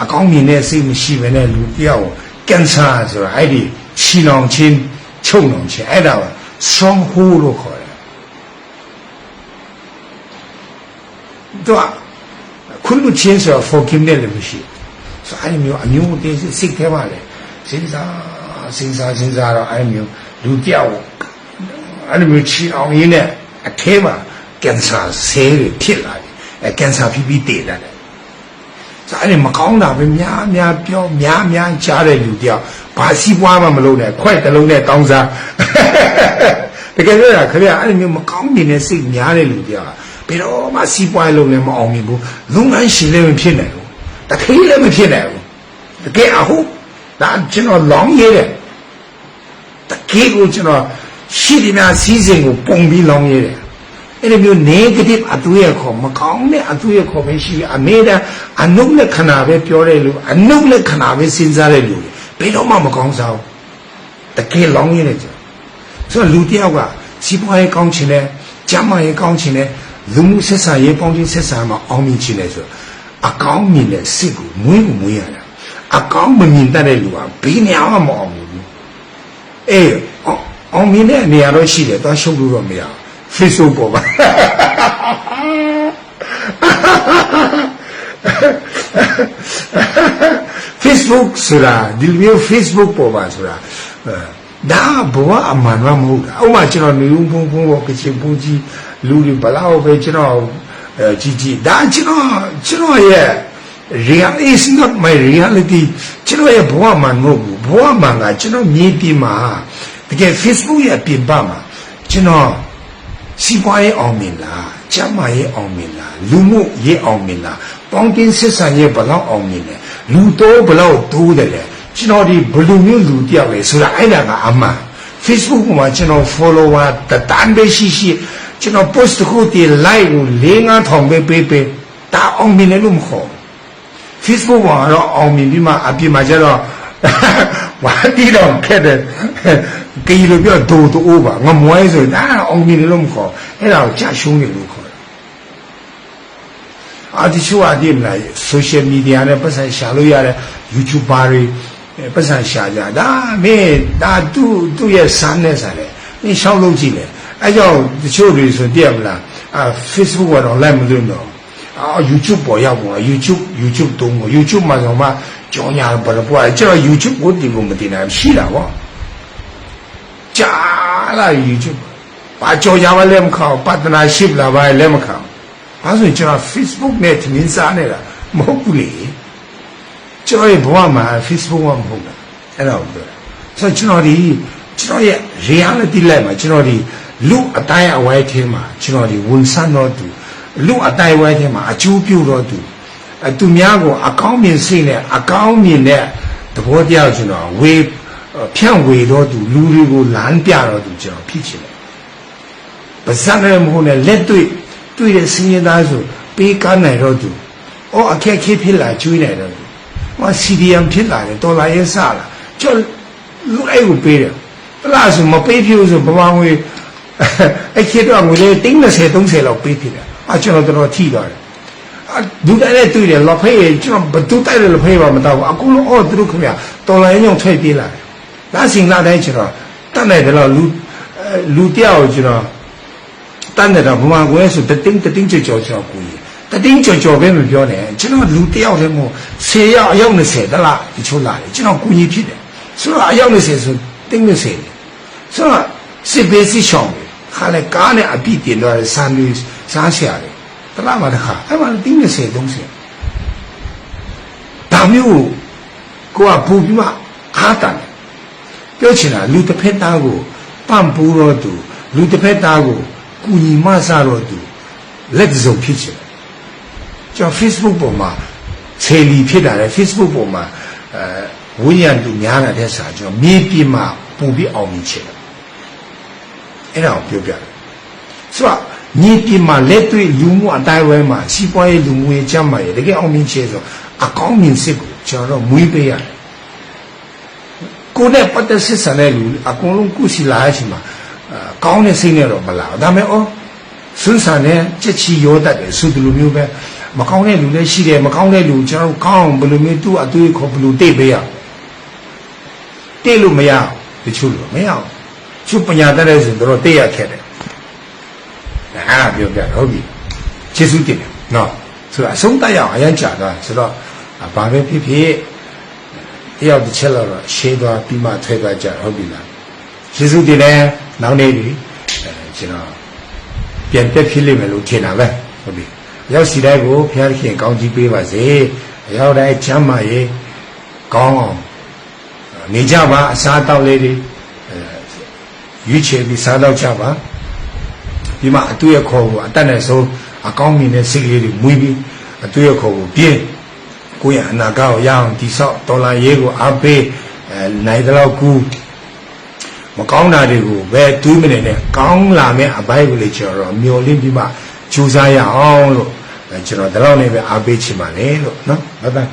အကောင်းမြင်တဲ့စိတ်မရှိဘဲနဲ့လူတယောက်ကင်ဆာဆိုတာအဲ့ဒီချီလောင်ချင်းချုံလောင်ချင်းအဲ့ဒါ stronghold လို့ခေါ်တယ်တော့ခုလိုချင်းဆို forgiveness လည်းမရှိဆိုအဲ့မျိုးအမျိုးတည်းစိတ်ထဲမှာလေစဉ်းစားတော့အဲ့မျိုးလူတယောက်အဲ့လိုမျိုးချီအောင်ရင်းနဲ့အထဲမှာကင်ဆာဆေးတွေဖြစ်လာတယ်အဲကင်ဆာပြီးတည်လာတယ်ဆိုအဲ့ဒီမကောင်းတာပဲများပြောများကြားတဲ့လူတယောက်ဘာစီးပွားမှမလုပ်နဲ့ခွဲ့တလုံးနဲ့ကောင်းစားတကယ်ပြောတာခင်ဗျအဲ့ဒီမျိုးမကောင်းနေတဲ့စိတ်များတဲ့လူတယောက်ဘယ်တော့မှစီးပွားလုပ်လည်းမအောင်မြင်ဘူးလုပ်ငန်းရှင်လည်းမဖြစ်နိုင်ဘူးတခေးလည်းမဖြစ်နိုင်ဘူးတကယ်အဟုတ်ဒါကျွန်တော်လောင်းရဲတယ်တကယ်ကိုကျွန်တော်ရှိဒီများစီးစိမ်ကိုပုံပြီးလောင်းရဲတယ်အဲ့ဒီမျိုး negative အတူရခေါ်မကောင်းတဲ့အတူရခေါ်ပဲရှိအမေဒါအနုလက္ခဏာပဲပြောတဲ့လူအနုလက္ခဏာပဲစဉ်းစားတဲ့လူဘယ်တော့မှမကောင်းစားဘူးတကယ်လောင်းရဲတယ်ကျွန်တော်ဆိုတော့လူတယောက်ကစီးပွားရေးကောင်းချင်တယ်ကျန်းမာရေးကောင်းချင်တယ်လူမှုဆက်ဆံရေးပေါင်းချင်းဆက်ဆံမှာအောင်မြင်ချင်တယ်ဆိုတော့အကောင်းမြင်တဲ့စိတ်ကိုမွေးရတာအကောင်းမမြင်တတ်တဲ့လူကဘယ်နေရာမှမအောင်မြင်ဘူးအေးအောင်မြင်တဲ့နေရာတော့ရှိတယ်သွားရှုပ်လို့တော့မရဘူး Facebook ပေါ်မှာFacebook ဆိုတာဒီလိုမျိုး Facebook ပေါ်မှာဆိုတာဒါဘဝအမှန်မှမဟုတ်တာဥပမာကျွန်တော်နေဦးဖုန်းကချင်ပူကြီးလူတွေဘလောက်ပဲကျွန်တော်ကြီးဒါကျွန်တော်ရဲ့ real is not my reality ကျွန်တော်ရဲ့ဘဝမှန်မဟုတ်ဘူးဘဝမှန်ကကျွန်တော်မြေပြင်မှာတကယ် Facebook ရဲ့ပြင်ပမှာကျွန်တော်စီးပွားရေးအောင်မြင်လားကျန်းမာရေးအောင်မြင်လားလူမှုရေးအောင်မြင်လားပေါင်းတင်ဆက်ဆံရေးဘလောက်အောင်မြင်လဲလူတိုးဘလောက်တိုးတယ်လဲကျွန်တော်ဒီဘလူမျိုးလူတယောက်လေဆိုတာအဲ့ဒါကအမှန် Facebook မှာကျွန်တော် follower တန်းပဲရှိကျွန်တော် post တစ်ခုတည်း like ကို4-5 ထောင်ပဲပေးဒါအောင်မြင်တယ်လို့မခေါ် Facebook မှာတော့အောင်မြင်ပြီးမှအပြင်မှာကျတော့ဝါတီတော့ခက်တယ်ကီလိုပြောဒိုးပါငမွဲဆိုဒါအောင်မြင်တယ်လို့မခေါ်အဲ့ဒါကိုကြာရှုံးတယ်လို့ခေါ်တယ်အာဒီချိုအဒီမလား social media နဲ့ပတ်စံရှာလို့ရတဲ့ YouTuber တွေပတ်စံရှာကြဒါမင်းဒါသူ့ရဲ့စမ်းနဲ့ဆိုင်လေမင်းရှောင်းလို့ကြည့်လေအဲကြောင့်တချို့တွေဆိုတည့်မလားFacebook ကတော့လိုက်မလို့တော့YouTube ပေါ်ရောက်ပေါ် YouTube တုံးကို YouTube မှာဆိုမှကြောညာဘယ်ပေါ်ကျွန်တော် YouTube ကိုဒီကိုမတင်နိုင်ရှိတာပေါ့ကြာလာ YouTube ဘာကြောညာမလဲမခေါpartnership လာပါလဲမခေါဘာဆိုကျွန်တော် Facebook နဲ့ထမင်းစားနေတာမဟုတ်ဘူးလေကျွန်တော်ရဲ့ဘဝမှာ Facebook ကမဟုတ်တာအဲ့ဒါကိုပြောတာဆိုတော့ကျွန်တော်ရဲ့ reality life မှာကျွန်တော်ဒီလူအတိုင်းအဝိုင်းထဲမှာကျွန်တော်ဒီဝန်ဆန်းတော့သူလူအတိုင်းဝိုင်းထဲမှာအကျိုးပြုတော့သူများကိုအကောင်းမြင်စိတ်နဲ့အကောင်းမြင်တဲ့သဘောတရားကျွန်တော်ဖြန့်ဝေတော့သူလူတွေကိုလမ်းပြတော့သူကျွန်တော်ဖြစ်ချင်တယ်ပါဇက်နဲ့မဟုတ်နဲ့လက်တွေ့တဲ့စင်ရသားဆိုပေးကမ်းနိုင်တော့သူအခက်ခဲဖြစ်လာကျွေးနိုင်တော့သူCDM ဖြစ်လာတယ်ဒေါ်လာရဲ့စလာကျွန်တော်လူအဲ့ကိုပေးတယ်တလားဆိုမပေးဖြစ်ဆိုဘဝငွေအဲ့ခေတ်တော့ငွေလေး30-30လောက်ပေးဖြစ်တယ်ကျွန်တော်ထိသွားတယ်ဒုတိုက်နဲ့တွေ့တယ်လက်ဖေးကျွန်တော်ဘသူတိုက်တယ်လက်ဖေးပါမတော့ဘူးအခုလုံးသူတို့ခင်ဗျာတော်လိုင်းညောင်းထွက်ပြေးလာတယ်ဒါစင်လာတိုင်းကျွန်တော်တတ်နိုင်တယ်လို့လူတယောက်ကျွန်တော်တတ်တယ်တော့ဘုံကွယ်ဆိုတတင်းကြော်ကျွန်တော်ကိုကြီးတတင်းကြော်ပဲမပြောနဲ့ကျွန်တော်လူတယောက်တည်းမို့10ရောက်အယောက်20တလားဒီချိုးလာတယ်ကျွန်တော်ကိုကြီးဖြစ်တယ်ဆိုတော့အယောက်20ဆိုတင်း20ဆိုတော့စစ်ပေးစစ်ရှောင်းခါလေကားနဲ့အပြည့်တင်တော့ဆန်လူစားရှာတယ်တလားမတခါအဲ့မှာတင်း20-30ဒါမျိုးကိုကပူပြီးမှအားတန်ပြောချင်တာလူတစ်ဖက်သားကိုပန့်ပူးတော့သူလူတစ်ဖက်သားကိုကူညီမဆတော့သူလက်စုံဖြစ်ချင်ကျွန်တော် Facebook ပေါ်မှာဆယ်လီဖြစ်တာလေ Facebook ပေါ်မှာဝိညာဉ်သူများလာတဲ့စာကျွန်တော်မြေပြင်မှာပူပြီးအောင်မြင်ချင်တယ်အဲ့ဒါကိုပြောပြတယ်ဆိုတော့မြေပြင်မှာလက်တွေ့လူမှုအတိုင်းဝဲမှာစီးပွားရေးလူမှုရေးကျန်းမာရေးတကယ်အောင်မြင်ချင်ဆိုအကောင်းမြင်စစ်ကိုကျွန်တော်တို့မွေးပေးရတယ်ကိုယ်နဲ့ပတ်သက်ဆက်ဆံတဲ့လူအကုန်လုံးကုစီလာရချင်မှာကောင်းတဲ့စိတ်နဲ့တော့မလာဘူးဒါပေမဲ့စွန်းဆန်တဲ့ချက်ချီရောတတ်တယ်ဆိုဒီလိုမျိုးပဲမကောင်းတဲ့လူလည်းရှိတယ်မကောင်းတဲ့လူကျွန်တော်ကောင်းဘယ်လိုမျိုးသူ့အသွေးခေါ်ဘယ်လိုတိတ်ပေးရတိတ်လို့မရတချို့လို့မရဘူး ကျုပ်ပညာတတ်တဲ့ဆိုတော့တိတ်ရခက်တယ်အဲ့ဒါပြောပြဟုတ်ပြီကျေးဇူးတင်တယ်နော်ဆိုတော့အဆုံးတတ်ရအောင်အရင်ကြာသွားဆိုတော့ဘာပဲဖြစ်ဖြစ်တယောက်တစ်ချက်တော့ရှင်းသွားပြီးမှထွက်သွားကြဟုတ်ပြီလားကျေးဇူးတင်တယ်နောက်နေ့ဒီကျွန်တော်ပြန်တက်ဖြစ်လိမ့်မယ်လို့ထင်တာပဲဟုတ်ပြီရောက်စီတိုင်းကိုဘုရားခင်ကောင်းကြီးပေးပါစေရောက်တိုင်းချမ်းသာရေးကောင်းအောင်နေကြပါအစားအသောက်လေးတွေရွေးချယ်ပြီးစားတော့ကြပါဒီမှာအတူရခေါ်ကိုအတတ်နဲ့ဆုံးအကောင်းမြင်တဲ့စိတ်ကလေးတွေမွေးပြီးအတူရခေါ်ကိုပြင်းကိုယ့်ရဲ့အနာဂတ်ကိုရအောင်တိဆောက်တော်လာရေးကိုအားပေးနိုင်တော့ကူမကောင်းတာတွေကိုပဲ2မိနစ်နဲ့ကောင်းလာမယ့်အပိုင်းကိုလေကျွန်တော်မျောလင့်ပြီးမှကြိုးစားရအောင်လို့ကျွန်တော်ဒီလောက်နဲ့ပဲအားပေးချင်ပါတယ်လို့နော်ဘိုင်ဘိုင်